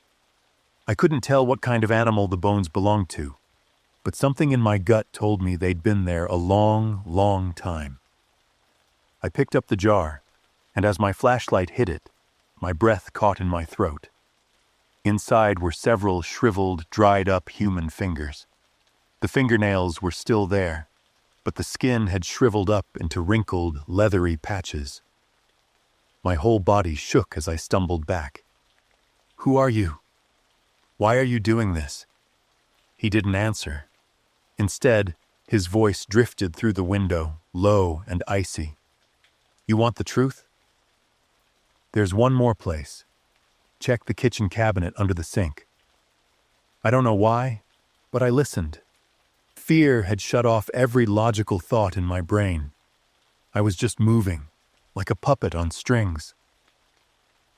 I couldn't tell what kind of animal the bones belonged to, but something in my gut told me they'd been there a long, long time. I picked up the jar, and as my flashlight hit it, my breath caught in my throat. Inside were several shriveled, dried-up human fingers. The fingernails were still there, but the skin had shriveled up into wrinkled, leathery patches. My whole body shook as I stumbled back. "Who are you? Why are you doing this?" He didn't answer. Instead, his voice drifted through the window, low and icy. "You want the truth? There's one more place. Check the kitchen cabinet under the sink." I don't know why, but I listened. Fear had shut off every logical thought in my brain. I was just moving, like a puppet on strings.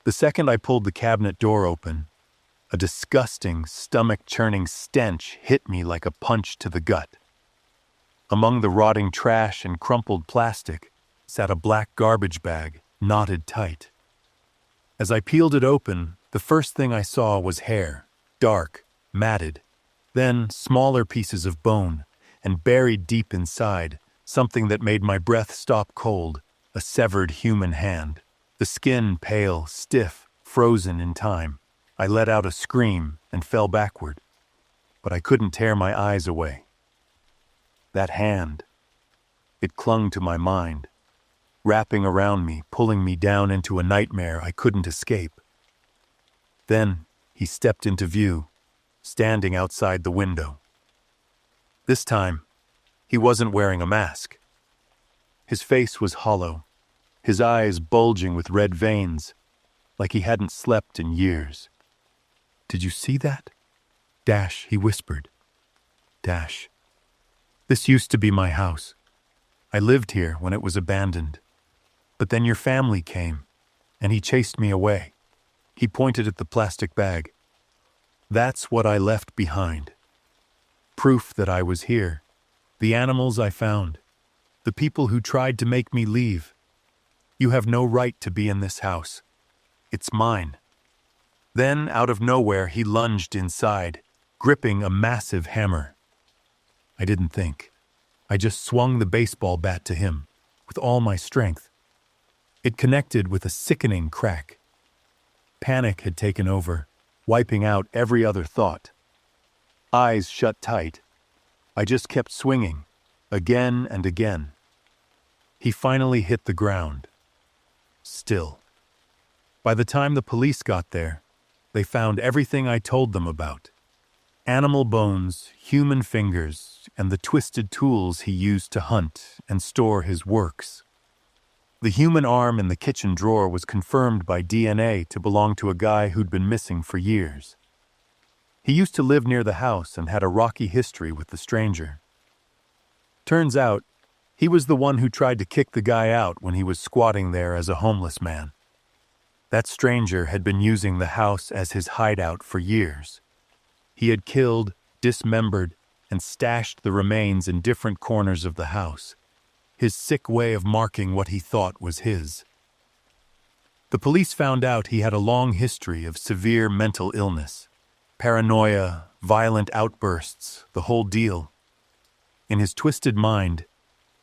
The second I pulled the cabinet door open, a disgusting, stomach-churning stench hit me like a punch to the gut. Among the rotting trash and crumpled plastic sat a black garbage bag, knotted tight. As I peeled it open, the first thing I saw was hair, dark, matted, then smaller pieces of bone, and buried deep inside, something that made my breath stop cold, a severed human hand. The skin pale, stiff, frozen in time. I let out a scream and fell backward, but I couldn't tear my eyes away. That hand, it clung to my mind, wrapping around me, pulling me down into a nightmare I couldn't escape. Then he stepped into view, standing outside the window. This time, he wasn't wearing a mask. His face was hollow, his eyes bulging with red veins, like he hadn't slept in years. "Did you see that?" "Dash," he whispered. "Dash. This used to be my house. I lived here when it was abandoned. But then your family came, and he chased me away." He pointed at the plastic bag. "That's what I left behind. Proof that I was here. The animals I found. The people who tried to make me leave. You have no right to be in this house. It's mine." Then, out of nowhere, he lunged inside, gripping a massive hammer. I didn't think. I just swung the baseball bat to him, with all my strength. It connected with a sickening crack. Panic had taken over, wiping out every other thought. Eyes shut tight. I just kept swinging, again and again. He finally hit the ground. Still. By the time the police got there, they found everything I told them about. Animal bones, human fingers, and the twisted tools he used to hunt and store his works. The human arm in the kitchen drawer was confirmed by DNA to belong to a guy who'd been missing for years. He used to live near the house and had a rocky history with the stranger. Turns out, he was the one who tried to kick the guy out when he was squatting there as a homeless man. That stranger had been using the house as his hideout for years. He had killed, dismembered, and stashed the remains in different corners of the house, his sick way of marking what he thought was his. The police found out he had a long history of severe mental illness, paranoia, violent outbursts, the whole deal. In his twisted mind,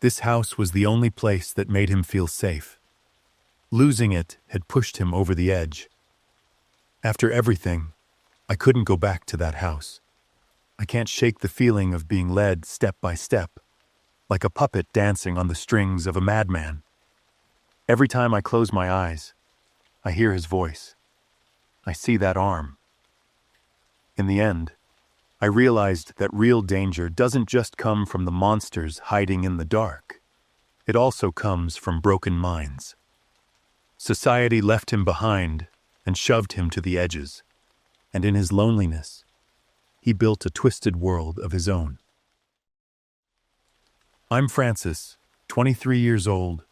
this house was the only place that made him feel safe. Losing it had pushed him over the edge. After everything, I couldn't go back to that house. I can't shake the feeling of being led step by step, like a puppet dancing on the strings of a madman. Every time I close my eyes, I hear his voice. I see that arm. In the end, I realized that real danger doesn't just come from the monsters hiding in the dark. It also comes from broken minds. Society left him behind and shoved him to the edges, and in his loneliness, he built a twisted world of his own. I'm Francis, 23 years old,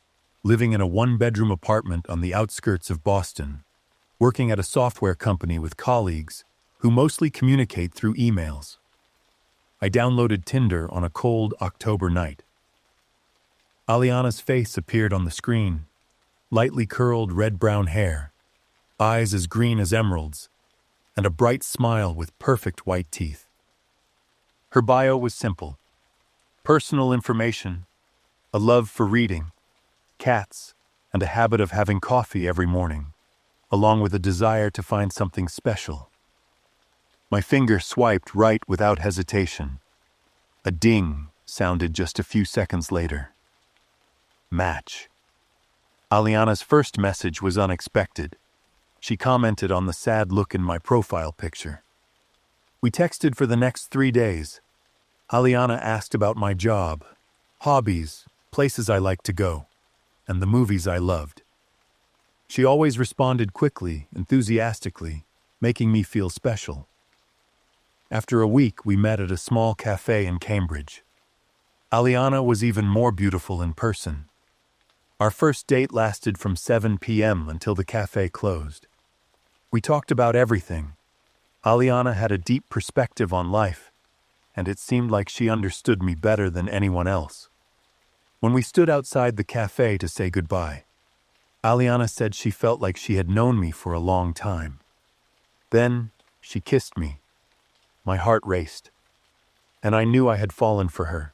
living in a one-bedroom apartment on the outskirts of Boston, working at a software company with colleagues who mostly communicate through emails. I downloaded Tinder on a cold October night. Aliana's face appeared on the screen, lightly curled red-brown hair, eyes as green as emeralds, and a bright smile with perfect white teeth. Her bio was simple. Personal information, a love for reading, cats, and a habit of having coffee every morning, along with a desire to find something special. My finger swiped right without hesitation. A ding sounded just a few seconds later. Match. Aliana's first message was unexpected. She commented on the sad look in my profile picture. We texted for the next 3 days. Aliana asked about my job, hobbies, places I like to go, and the movies I loved. She always responded quickly, enthusiastically, making me feel special. After a week, we met at a small cafe in Cambridge. Aliana was even more beautiful in person. Our first date lasted from 7 p.m. until the cafe closed. We talked about everything. Aliana had a deep perspective on life, and it seemed like she understood me better than anyone else. When we stood outside the cafe to say goodbye, Aliana said she felt like she had known me for a long time. Then she kissed me. My heart raced, and I knew I had fallen for her.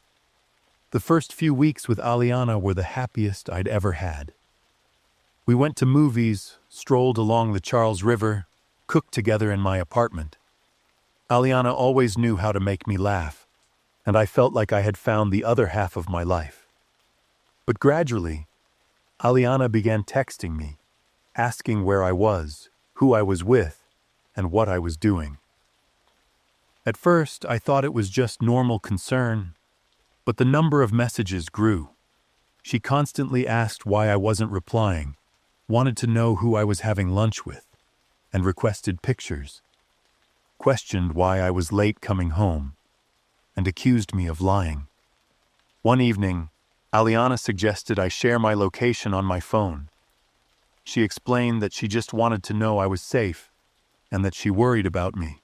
The first few weeks with Aliana were the happiest I'd ever had. We went to movies, strolled along the Charles River, cooked together in my apartment. Aliana always knew how to make me laugh, and I felt like I had found the other half of my life. But gradually, Aliana began texting me, asking where I was, who I was with, and what I was doing. At first, I thought it was just normal concern, but the number of messages grew. She constantly asked why I wasn't replying, wanted to know who I was having lunch with, and requested pictures, questioned why I was late coming home, and accused me of lying. One evening, Aliana suggested I share my location on my phone. She explained that she just wanted to know I was safe and that she worried about me.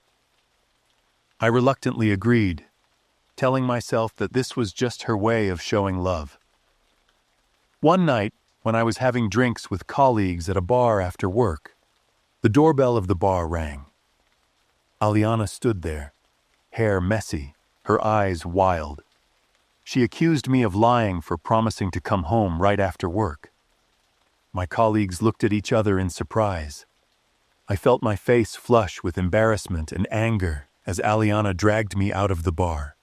I reluctantly agreed, telling myself that this was just her way of showing love. One night, when I was having drinks with colleagues at a bar after work, the doorbell of the bar rang. Aliana stood there, hair messy, her eyes wild. She accused me of lying for promising to come home right after work. My colleagues looked at each other in surprise. I felt my face flush with embarrassment and anger as Aliana dragged me out of the bar.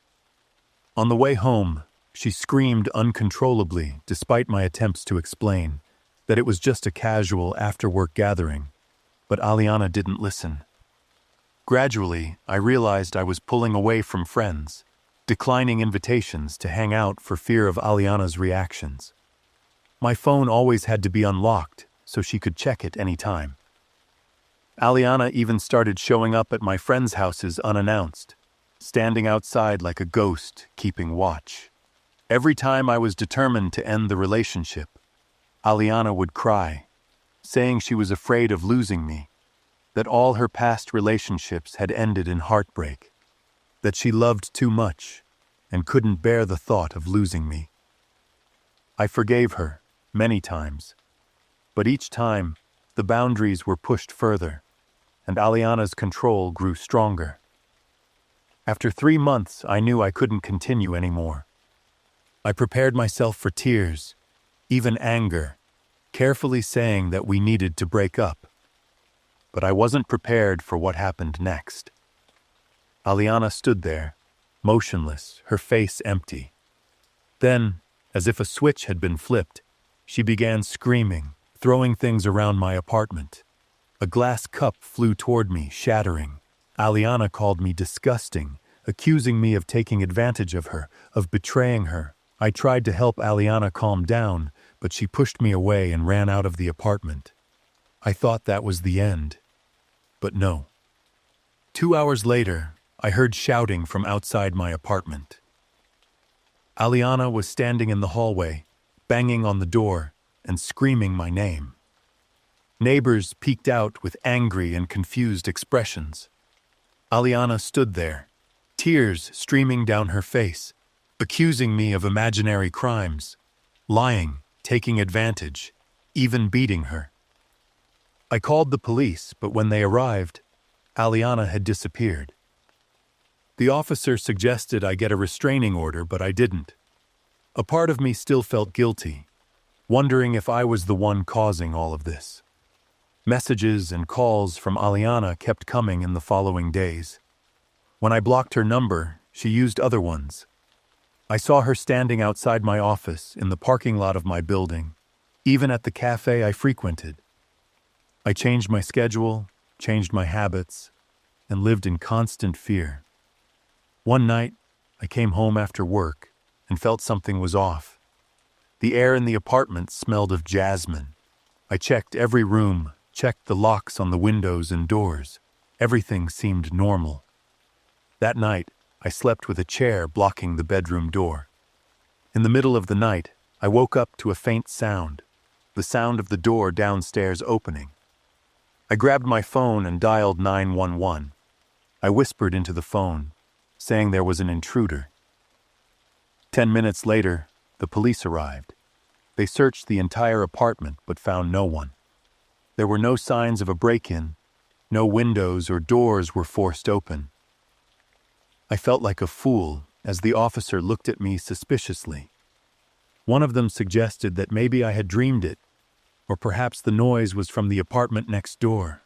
On the way home, she screamed uncontrollably despite my attempts to explain that it was just a casual after-work gathering, but Aliana didn't listen. Gradually, I realized I was pulling away from friends, declining invitations to hang out for fear of Aliana's reactions. My phone always had to be unlocked so she could check it any time. Aliana even started showing up at my friends' houses unannounced, standing outside like a ghost, keeping watch. Every time I was determined to end the relationship, Aliana would cry, saying she was afraid of losing me, that all her past relationships had ended in heartbreak, that she loved too much and couldn't bear the thought of losing me. I forgave her many times, but each time the boundaries were pushed further, and Aliana's control grew stronger. After 3 months, I knew I couldn't continue anymore. I prepared myself for tears, even anger, carefully saying that we needed to break up. But I wasn't prepared for what happened next. Aliana stood there, motionless, her face empty. Then, as if a switch had been flipped, she began screaming, throwing things around my apartment. A glass cup flew toward me, shattering. Aliana called me disgusting, accusing me of taking advantage of her, of betraying her. I tried to help Aliana calm down, but she pushed me away and ran out of the apartment. I thought that was the end, but no. 2 hours later, I heard shouting from outside my apartment. Aliana was standing in the hallway, banging on the door and screaming my name. Neighbors peeked out with angry and confused expressions. Aliana stood there, tears streaming down her face, accusing me of imaginary crimes, lying, taking advantage, even beating her. I called the police, but when they arrived, Aliana had disappeared. The officer suggested I get a restraining order, but I didn't. A part of me still felt guilty, wondering if I was the one causing all of this. Messages and calls from Aliana kept coming in the following days. When I blocked her number, she used other ones. I saw her standing outside my office, in the parking lot of my building, even at the cafe I frequented. I changed my schedule, changed my habits, and lived in constant fear. One night, I came home after work and felt something was off. The air in the apartment smelled of jasmine. I checked every room, checked the locks on the windows and doors. Everything seemed normal. That night, I slept with a chair blocking the bedroom door. In the middle of the night, I woke up to a faint sound, the sound of the door downstairs opening. I grabbed my phone and dialed 911. I whispered into the phone, saying there was an intruder. 10 minutes later, the police arrived. They searched the entire apartment but found no one. There were no signs of a break-in. No windows or doors were forced open. I felt like a fool as the officer looked at me suspiciously. One of them suggested that maybe I had dreamed it, or perhaps the noise was from the apartment next door.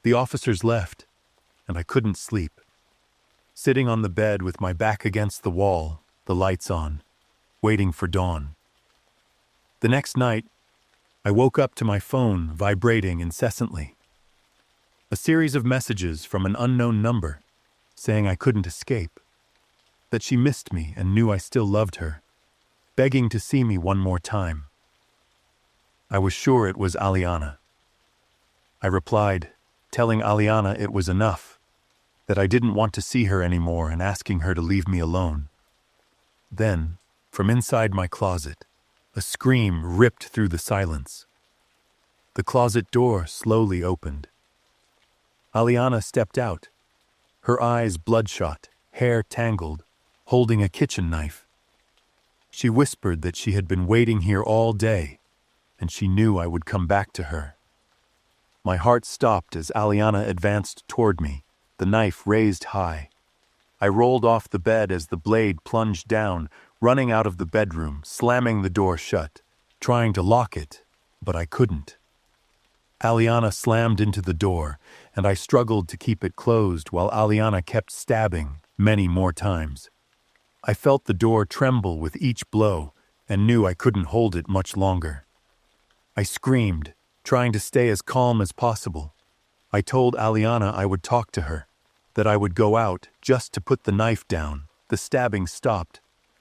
The officers left, and I couldn't sleep. Sitting on the bed with my back against the wall, the lights on, waiting for dawn. The next night, I woke up to my phone vibrating incessantly. A series of messages from an unknown number. saying I couldn't escape, that she missed me and knew I still loved her, begging to see me one more time. I was sure it was Aliana. I replied, telling Aliana it was enough, that I didn't want to see her anymore and asking her to leave me alone. Then, from inside my closet, a scream ripped through the silence. The closet door slowly opened. Aliana stepped out, her eyes bloodshot, hair tangled, holding a kitchen knife. She whispered that she had been waiting here all day, and she knew I would come back to her. My heart stopped as Aliana advanced toward me, the knife raised high. I rolled off the bed as the blade plunged down, running out of the bedroom, slamming the door shut, trying to lock it, but I couldn't. Aliana slammed into the door, and I struggled to keep it closed while Aliana kept stabbing many more times. I felt the door tremble with each blow and knew I couldn't hold it much longer. I screamed, trying to stay as calm as possible. I told Aliana I would talk to her, that I would go out just to put the knife down. The stabbing stopped.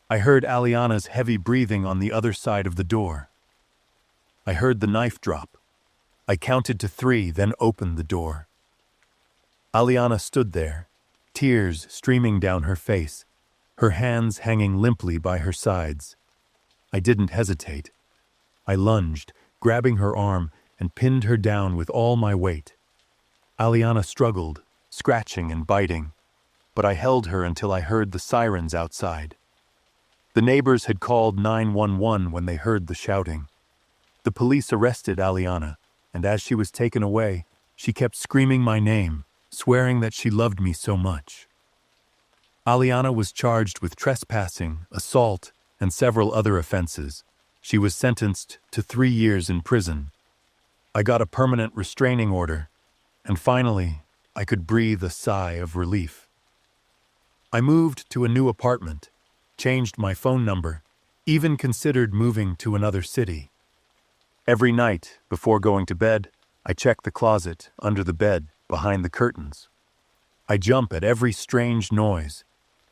I heard Aliana's heavy breathing on the other side of the door. I heard the knife drop. I counted to 3, then opened the door. Aliana stood there, tears streaming down her face, her hands hanging limply by her sides. I didn't hesitate. I lunged, grabbing her arm, and pinned her down with all my weight. Aliana struggled, scratching and biting, but I held her until I heard the sirens outside. The neighbors had called 911 when they heard the shouting. The police arrested Aliana, and as she was taken away, she kept screaming my name, swearing that she loved me so much. Aliana was charged with trespassing, assault, and several other offenses. She was sentenced to 3 years in prison. I got a permanent restraining order, and finally, I could breathe a sigh of relief. I moved to a new apartment, changed my phone number, even considered moving to another city. Every night, before going to bed, I check the closet, under the bed, behind the curtains. I jump at every strange noise,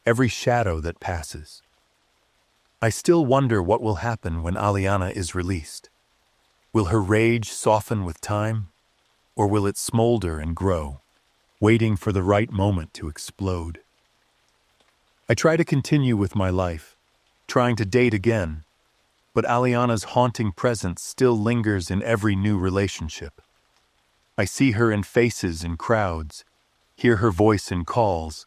every shadow that passes. I still wonder what will happen when Aliana is released. Will her rage soften with time, or will it smolder and grow, waiting for the right moment to explode? I try to continue with my life, trying to date again, but Aliana's haunting presence still lingers in every new relationship. I see her in faces in crowds, hear her voice in calls,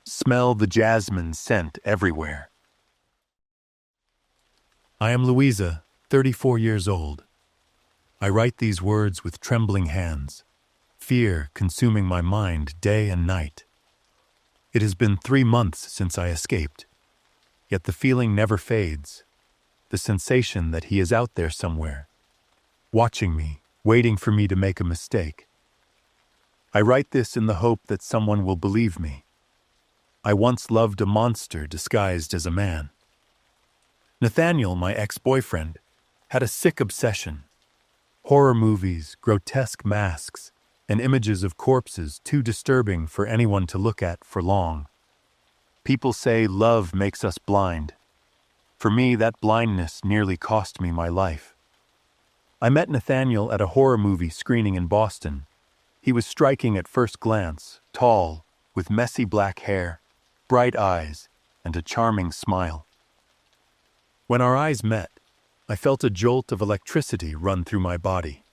smell the jasmine scent everywhere. I am Louisa, 34 years old. I write these words with trembling hands, fear consuming my mind day and night. It has been 3 months since I escaped, yet the feeling never fades, the sensation that he is out there somewhere, watching me, waiting for me to make a mistake. I write this in the hope that someone will believe me. I once loved a monster disguised as a man. Nathaniel, my ex-boyfriend, had a sick obsession. Horror movies, grotesque masks, and images of corpses too disturbing for anyone to look at for long. People say love makes us blind. For me, that blindness nearly cost me my life. I met Nathaniel at a horror movie screening in Boston. He was striking at first glance, tall, with messy black hair, bright eyes, and a charming smile. When our eyes met, I felt a jolt of electricity run through my body.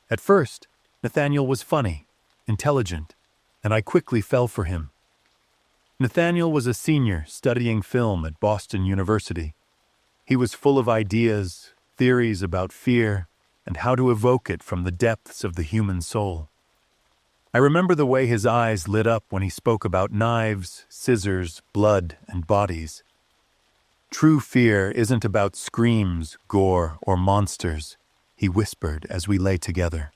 At first, Nathaniel was funny, intelligent, and I quickly fell for him. Nathaniel was a senior studying film at Boston University. He was full of ideas, theories about fear, and how to evoke it from the depths of the human soul. I remember the way his eyes lit up when he spoke about knives, scissors, blood, and bodies. True fear isn't about screams, gore, or monsters, he whispered as we lay together.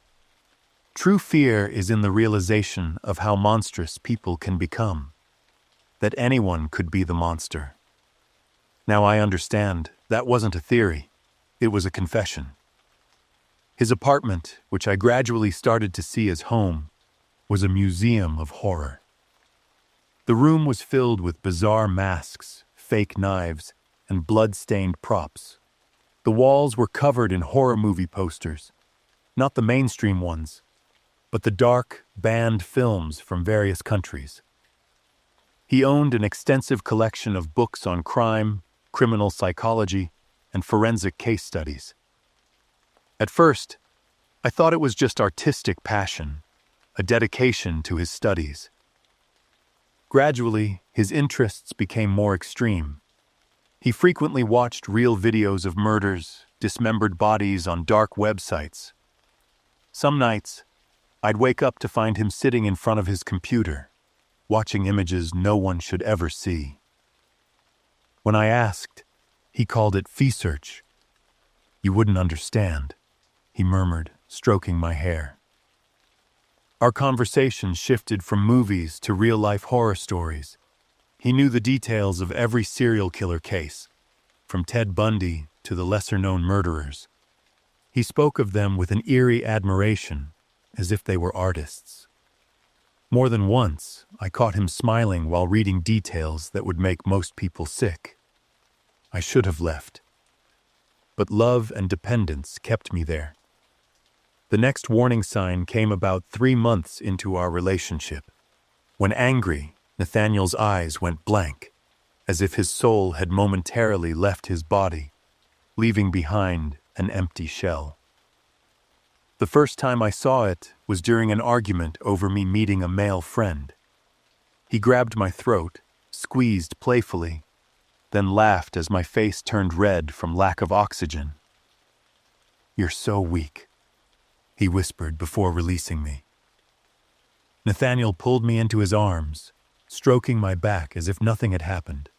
True fear is in the realization of how monstrous people can become, that anyone could be the monster. Now I understand, that wasn't a theory, it was a confession. His apartment, which I gradually started to see as home, was a museum of horror. The room was filled with bizarre masks, fake knives, and blood-stained props. The walls were covered in horror movie posters, not the mainstream ones, but the dark, banned films from various countries. He owned an extensive collection of books on crime, criminal psychology, and forensic case studies. At first, I thought it was just artistic passion, a dedication to his studies. Gradually, his interests became more extreme. He frequently watched real videos of murders, dismembered bodies on dark websites. Some nights, I'd wake up to find him sitting in front of his computer, watching images no one should ever see. When I asked, he called it research. "You wouldn't understand," he murmured, stroking my hair. Our conversation shifted from movies to real-life horror stories. He knew the details of every serial killer case, from Ted Bundy to the lesser-known murderers. He spoke of them with an eerie admiration, as if they were artists. More than once, I caught him smiling while reading details that would make most people sick. I should have left. But love and dependence kept me there. The next warning sign came about 3 months into our relationship. When angry, Nathaniel's eyes went blank, as if his soul had momentarily left his body, leaving behind an empty shell. The first time I saw it was during an argument over me meeting a male friend. He grabbed my throat, squeezed playfully, then laughed as my face turned red from lack of oxygen. "You're so weak," he whispered before releasing me. Nathaniel pulled me into his arms, stroking my back as if nothing had happened.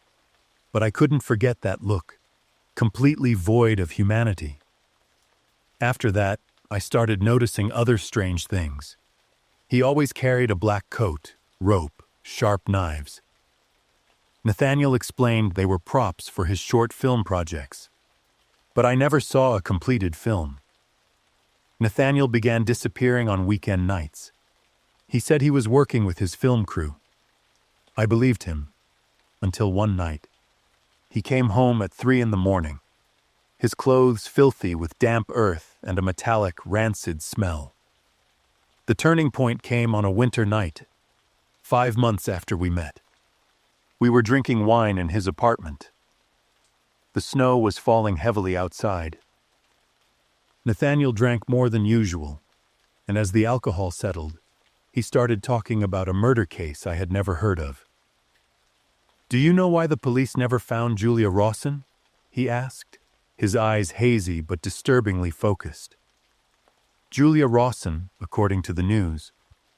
But I couldn't forget that look, completely void of humanity. After that, I started noticing other strange things. He always carried a black coat, rope, sharp knives. Nathaniel explained they were props for his short film projects, but I never saw a completed film. Nathaniel began disappearing on weekend nights. He said he was working with his film crew. I believed him, until one night. He came home at 3 a.m, his clothes filthy with damp earth and a metallic, rancid smell. The turning point came on a winter night, 5 months after we met. We were drinking wine in his apartment. The snow was falling heavily outside. Nathaniel drank more than usual, and as the alcohol settled, he started talking about a murder case I had never heard of. "Do you know why the police never found Julia Rawson?" he asked, his eyes hazy but disturbingly focused. Julia Rawson, according to the news,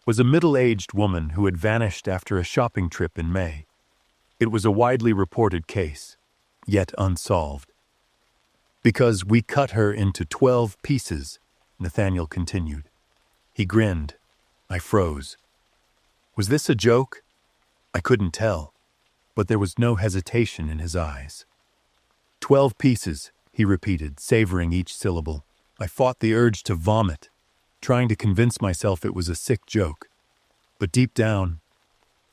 was a middle-aged woman who had vanished after a shopping trip in May. It was a widely reported case, yet unsolved. "Because we cut her into 12 pieces, Nathaniel continued. He grinned. I froze. Was this a joke? I couldn't tell, but there was no hesitation in his eyes. 12 pieces, he repeated, savoring each syllable. I fought the urge to vomit, trying to convince myself it was a sick joke. But deep down,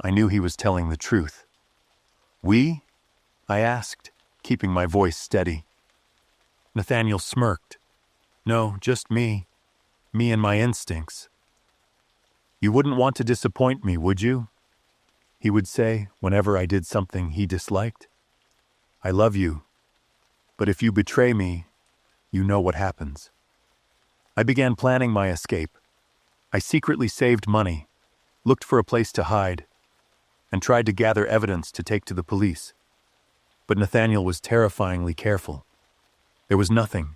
I knew he was telling the truth. "We?" I asked, keeping my voice steady. Nathaniel smirked. "No, just me. Me and my instincts." "You wouldn't want to disappoint me, would you?" he would say whenever I did something he disliked. "I love you, but if you betray me, you know what happens." I began planning my escape. I secretly saved money, looked for a place to hide, and tried to gather evidence to take to the police. But Nathaniel was terrifyingly careful. There was nothing,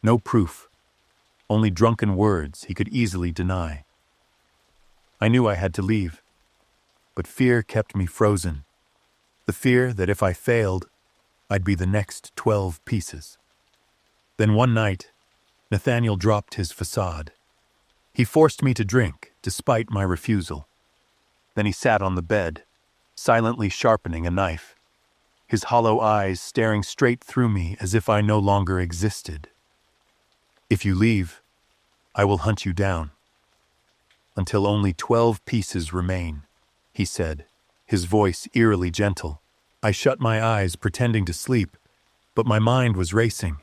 no proof, only drunken words he could easily deny. I knew I had to leave, but fear kept me frozen. The fear that if I failed, I'd be the next 12 pieces. Then one night, Nathaniel dropped his facade. He forced me to drink, despite my refusal. Then he sat on the bed, silently sharpening a knife, his hollow eyes staring straight through me as if I no longer existed. "If you leave, I will hunt you down. Until only 12 pieces remain," he said, his voice eerily gentle. I shut my eyes, pretending to sleep, but my mind was racing.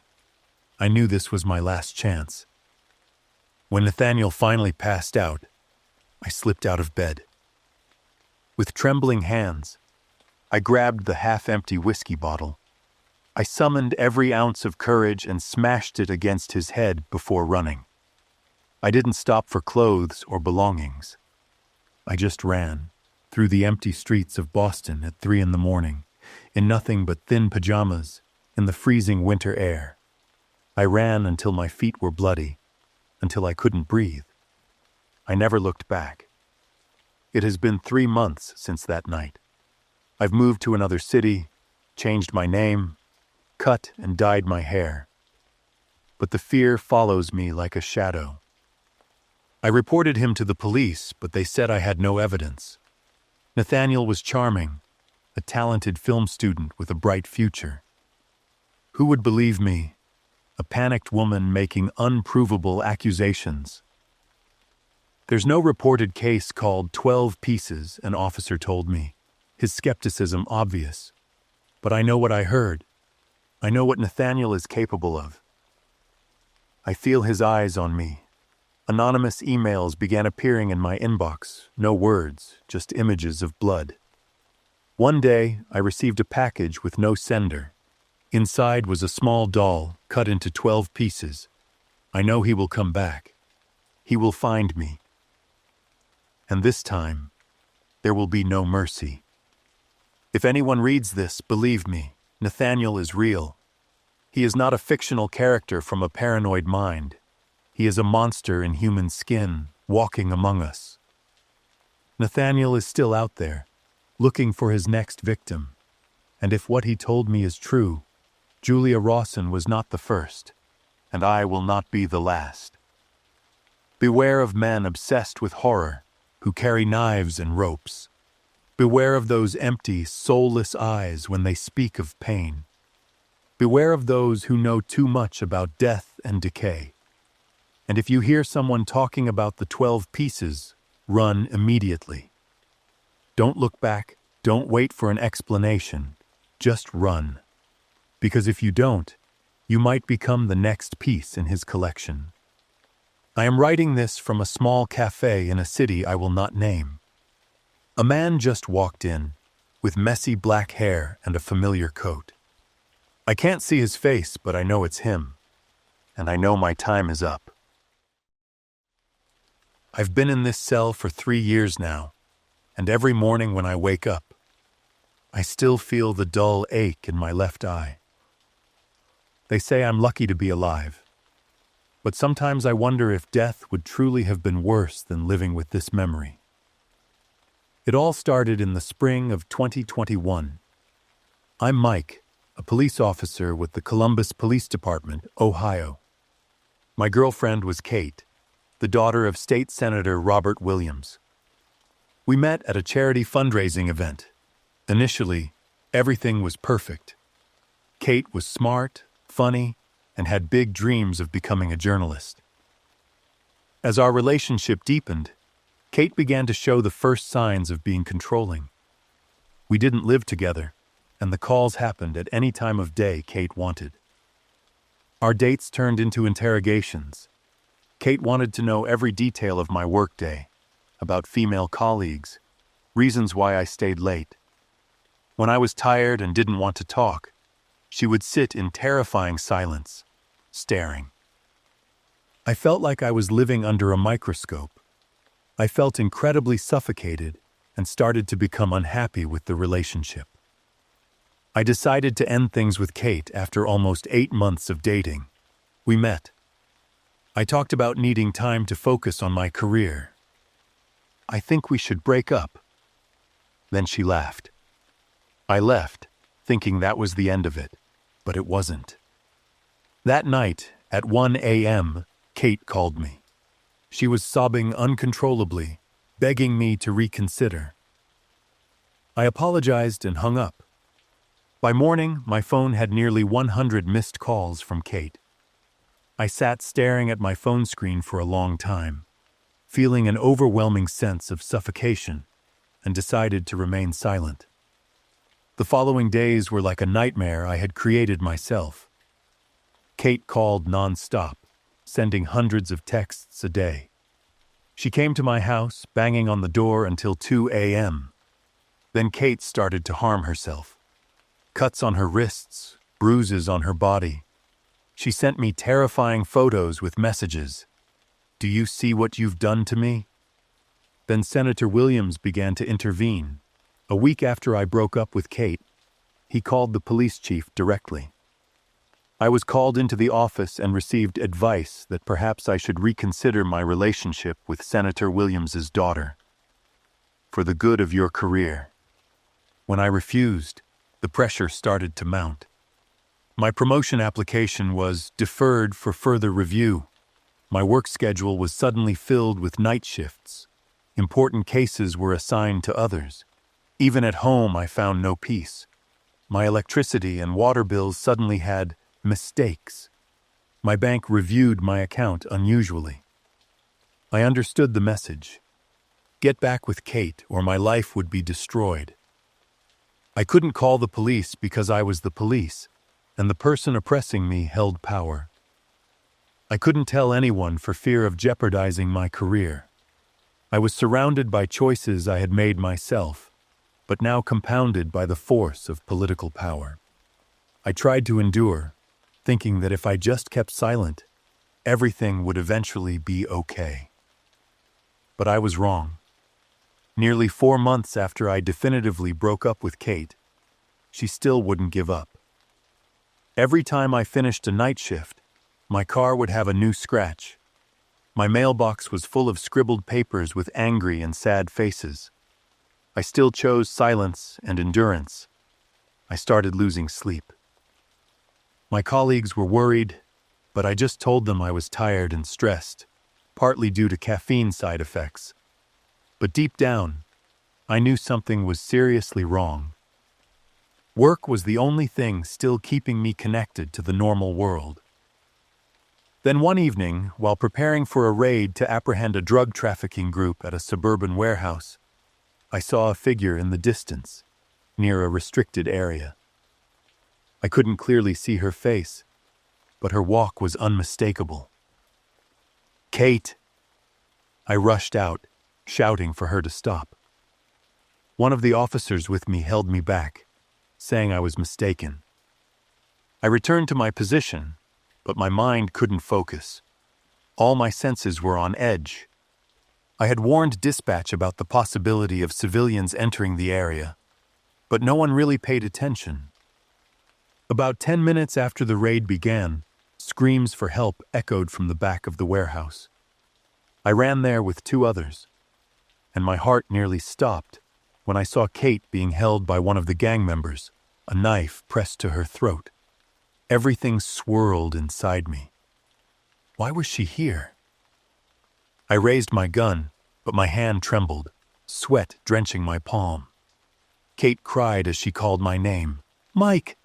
I knew this was my last chance. When Nathaniel finally passed out, I slipped out of bed. With trembling hands, I grabbed the half-empty whiskey bottle. I summoned every ounce of courage and smashed it against his head before running. I didn't stop for clothes or belongings. I just ran through the empty streets of Boston at 3 a.m, in nothing but thin pajamas, in the freezing winter air. I ran until my feet were bloody, until I couldn't breathe. I never looked back. It has been 3 months since that night. I've moved to another city, changed my name, cut and dyed my hair. But the fear follows me like a shadow. I reported him to the police, but they said I had no evidence. Nathaniel was charming, a talented film student with a bright future. Who would believe me, a panicked woman making unprovable accusations? There's no reported case called 12 Pieces, an officer told me, his skepticism obvious. But I know what I heard. I know what Nathaniel is capable of. I feel his eyes on me. Anonymous emails began appearing in my inbox, no words, just images of blood. One day, I received a package with no sender. Inside was a small doll cut into 12 pieces. I know he will come back. He will find me. And this time, there will be no mercy. If anyone reads this, believe me, Nathaniel is real. He is not a fictional character from a paranoid mind. He is a monster in human skin, walking among us. Nathaniel is still out there, looking for his next victim. And if what he told me is true, Julia Rawson was not the first, and I will not be the last. Beware of men obsessed with horror, who carry knives and ropes. Beware of those empty, soulless eyes when they speak of pain. Beware of those who know too much about death and decay. And if you hear someone talking about the 12 pieces, run immediately. Don't look back, don't wait for an explanation, just run. Because if you don't, you might become the next piece in his collection. I am writing this from a small cafe in a city I will not name. A man just walked in, with messy black hair and a familiar coat. I can't see his face, but I know it's him. And I know my time is up. I've been in this cell for 3 years now, and every morning when I wake up, I still feel the dull ache in my left eye. They say I'm lucky to be alive, but sometimes I wonder if death would truly have been worse than living with this memory. It all started in the spring of 2021. I'm Mike, a police officer with the Columbus Police Department, Ohio. My girlfriend was Kate, the daughter of State Senator Robert Williams. We met at a charity fundraising event. Initially, everything was perfect. Kate was smart, funny, and had big dreams of becoming a journalist. As our relationship deepened, Kate began to show the first signs of being controlling. We didn't live together, and the calls happened at any time of day Kate wanted. Our dates turned into interrogations. Kate wanted to know every detail of my workday, about female colleagues, reasons why I stayed late. When I was tired and didn't want to talk, she would sit in terrifying silence, staring. I felt like I was living under a microscope. I felt incredibly suffocated and started to become unhappy with the relationship. I decided to end things with Kate after almost 8 months of dating. We met. I talked about needing time to focus on my career. I think we should break up. Then she laughed. I left, thinking that was the end of it, but it wasn't. That night, at 1 a.m., Kate called me. She was sobbing uncontrollably, begging me to reconsider. I apologized and hung up. By morning, my phone had nearly 100 missed calls from Kate. I sat staring at my phone screen for a long time, feeling an overwhelming sense of suffocation. and decided to remain silent. The following days were like a nightmare I had created myself. Kate called non-stop, sending hundreds of texts a day. She came to my house, banging on the door until 2 a.m. Then Kate started to harm herself. Cuts on her wrists, bruises on her body. She sent me terrifying photos with messages. "Do you see what you've done to me?" Then Senator Williams began to intervene. A week after I broke up with Kate, he called the police chief directly. I was called into the office and received advice that perhaps I should reconsider my relationship with Senator Williams's daughter. For the good of your career. When I refused, the pressure started to mount. My promotion application was deferred for further review. My work schedule was suddenly filled with night shifts. Important cases were assigned to others. Even at home, I found no peace. My electricity and water bills suddenly had mistakes. My bank reviewed my account unusually. I understood the message. Get back with Kate or my life would be destroyed. I couldn't call the police because I was the police, and the person oppressing me held power. I couldn't tell anyone for fear of jeopardizing my career. I was surrounded by choices I had made myself, but now compounded by the force of political power. I tried to endure, thinking that if I just kept silent, everything would eventually be okay. But I was wrong. Nearly 4 months after I definitively broke up with Kate, she still wouldn't give up. Every time I finished a night shift, my car would have a new scratch. My mailbox was full of scribbled papers with angry and sad faces. I still chose silence and endurance. I started losing sleep. My colleagues were worried, but I just told them I was tired and stressed, partly due to caffeine side effects. But deep down, I knew something was seriously wrong. Work was the only thing still keeping me connected to the normal world. Then one evening, while preparing for a raid to apprehend a drug trafficking group at a suburban warehouse, I saw a figure in the distance, near a restricted area. I couldn't clearly see her face, but her walk was unmistakable. "Kate!" I rushed out, shouting for her to stop. One of the officers with me held me back, saying I was mistaken. I returned to my position, but my mind couldn't focus. All my senses were on edge. I had warned dispatch about the possibility of civilians entering the area, but no one really paid attention. About 10 minutes after the raid began, screams for help echoed from the back of the warehouse. I ran there with 2 others, and my heart nearly stopped when I saw Kate being held by one of the gang members, a knife pressed to her throat. Everything swirled inside me. Why was she here? I raised my gun, but my hand trembled, sweat drenching my palm. Kate cried as she called my name. "Mike!"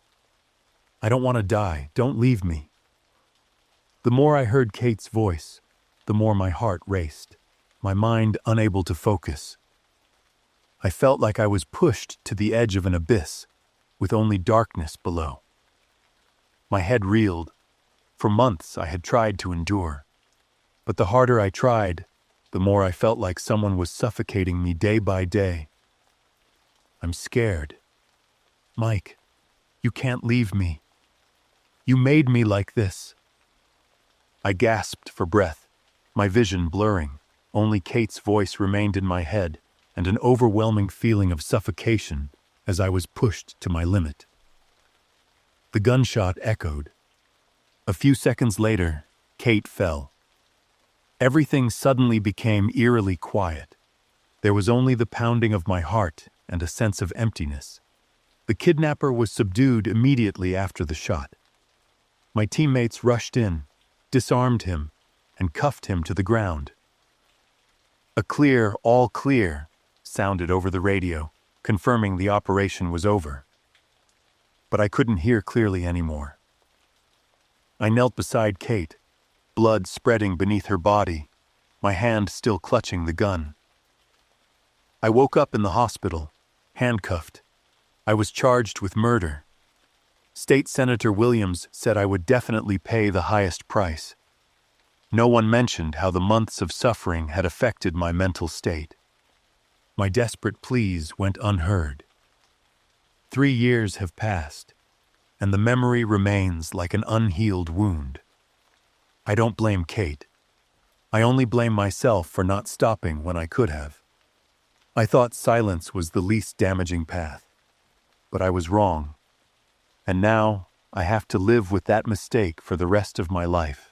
"I don't want to die. Don't leave me." The more I heard Kate's voice, the more my heart raced, my mind unable to focus. I felt like I was pushed to the edge of an abyss, with only darkness below. My head reeled. For months I had tried to endure. But the harder I tried, the more I felt like someone was suffocating me day by day. "I'm scared. Mike, you can't leave me. You made me like this." I gasped for breath, my vision blurring. Only Kate's voice remained in my head, and an overwhelming feeling of suffocation as I was pushed to my limit. The gunshot echoed. A few seconds later, Kate fell. Everything suddenly became eerily quiet. There was only the pounding of my heart and a sense of emptiness. The kidnapper was subdued immediately after the shot. My teammates rushed in, disarmed him, and cuffed him to the ground. A clear, "all clear," sounded over the radio, confirming the operation was over. But I couldn't hear clearly anymore. I knelt beside Kate, blood spreading beneath her body, my hand still clutching the gun. I woke up in the hospital, handcuffed. I was charged with murder. State Senator Williams said I would definitely pay the highest price. No one mentioned how the months of suffering had affected my mental state. My desperate pleas went unheard. 3 years have passed, and the memory remains like an unhealed wound. I don't blame Kate. I only blame myself for not stopping when I could have. I thought silence was the least damaging path, but I was wrong. And now I have to live with that mistake for the rest of my life.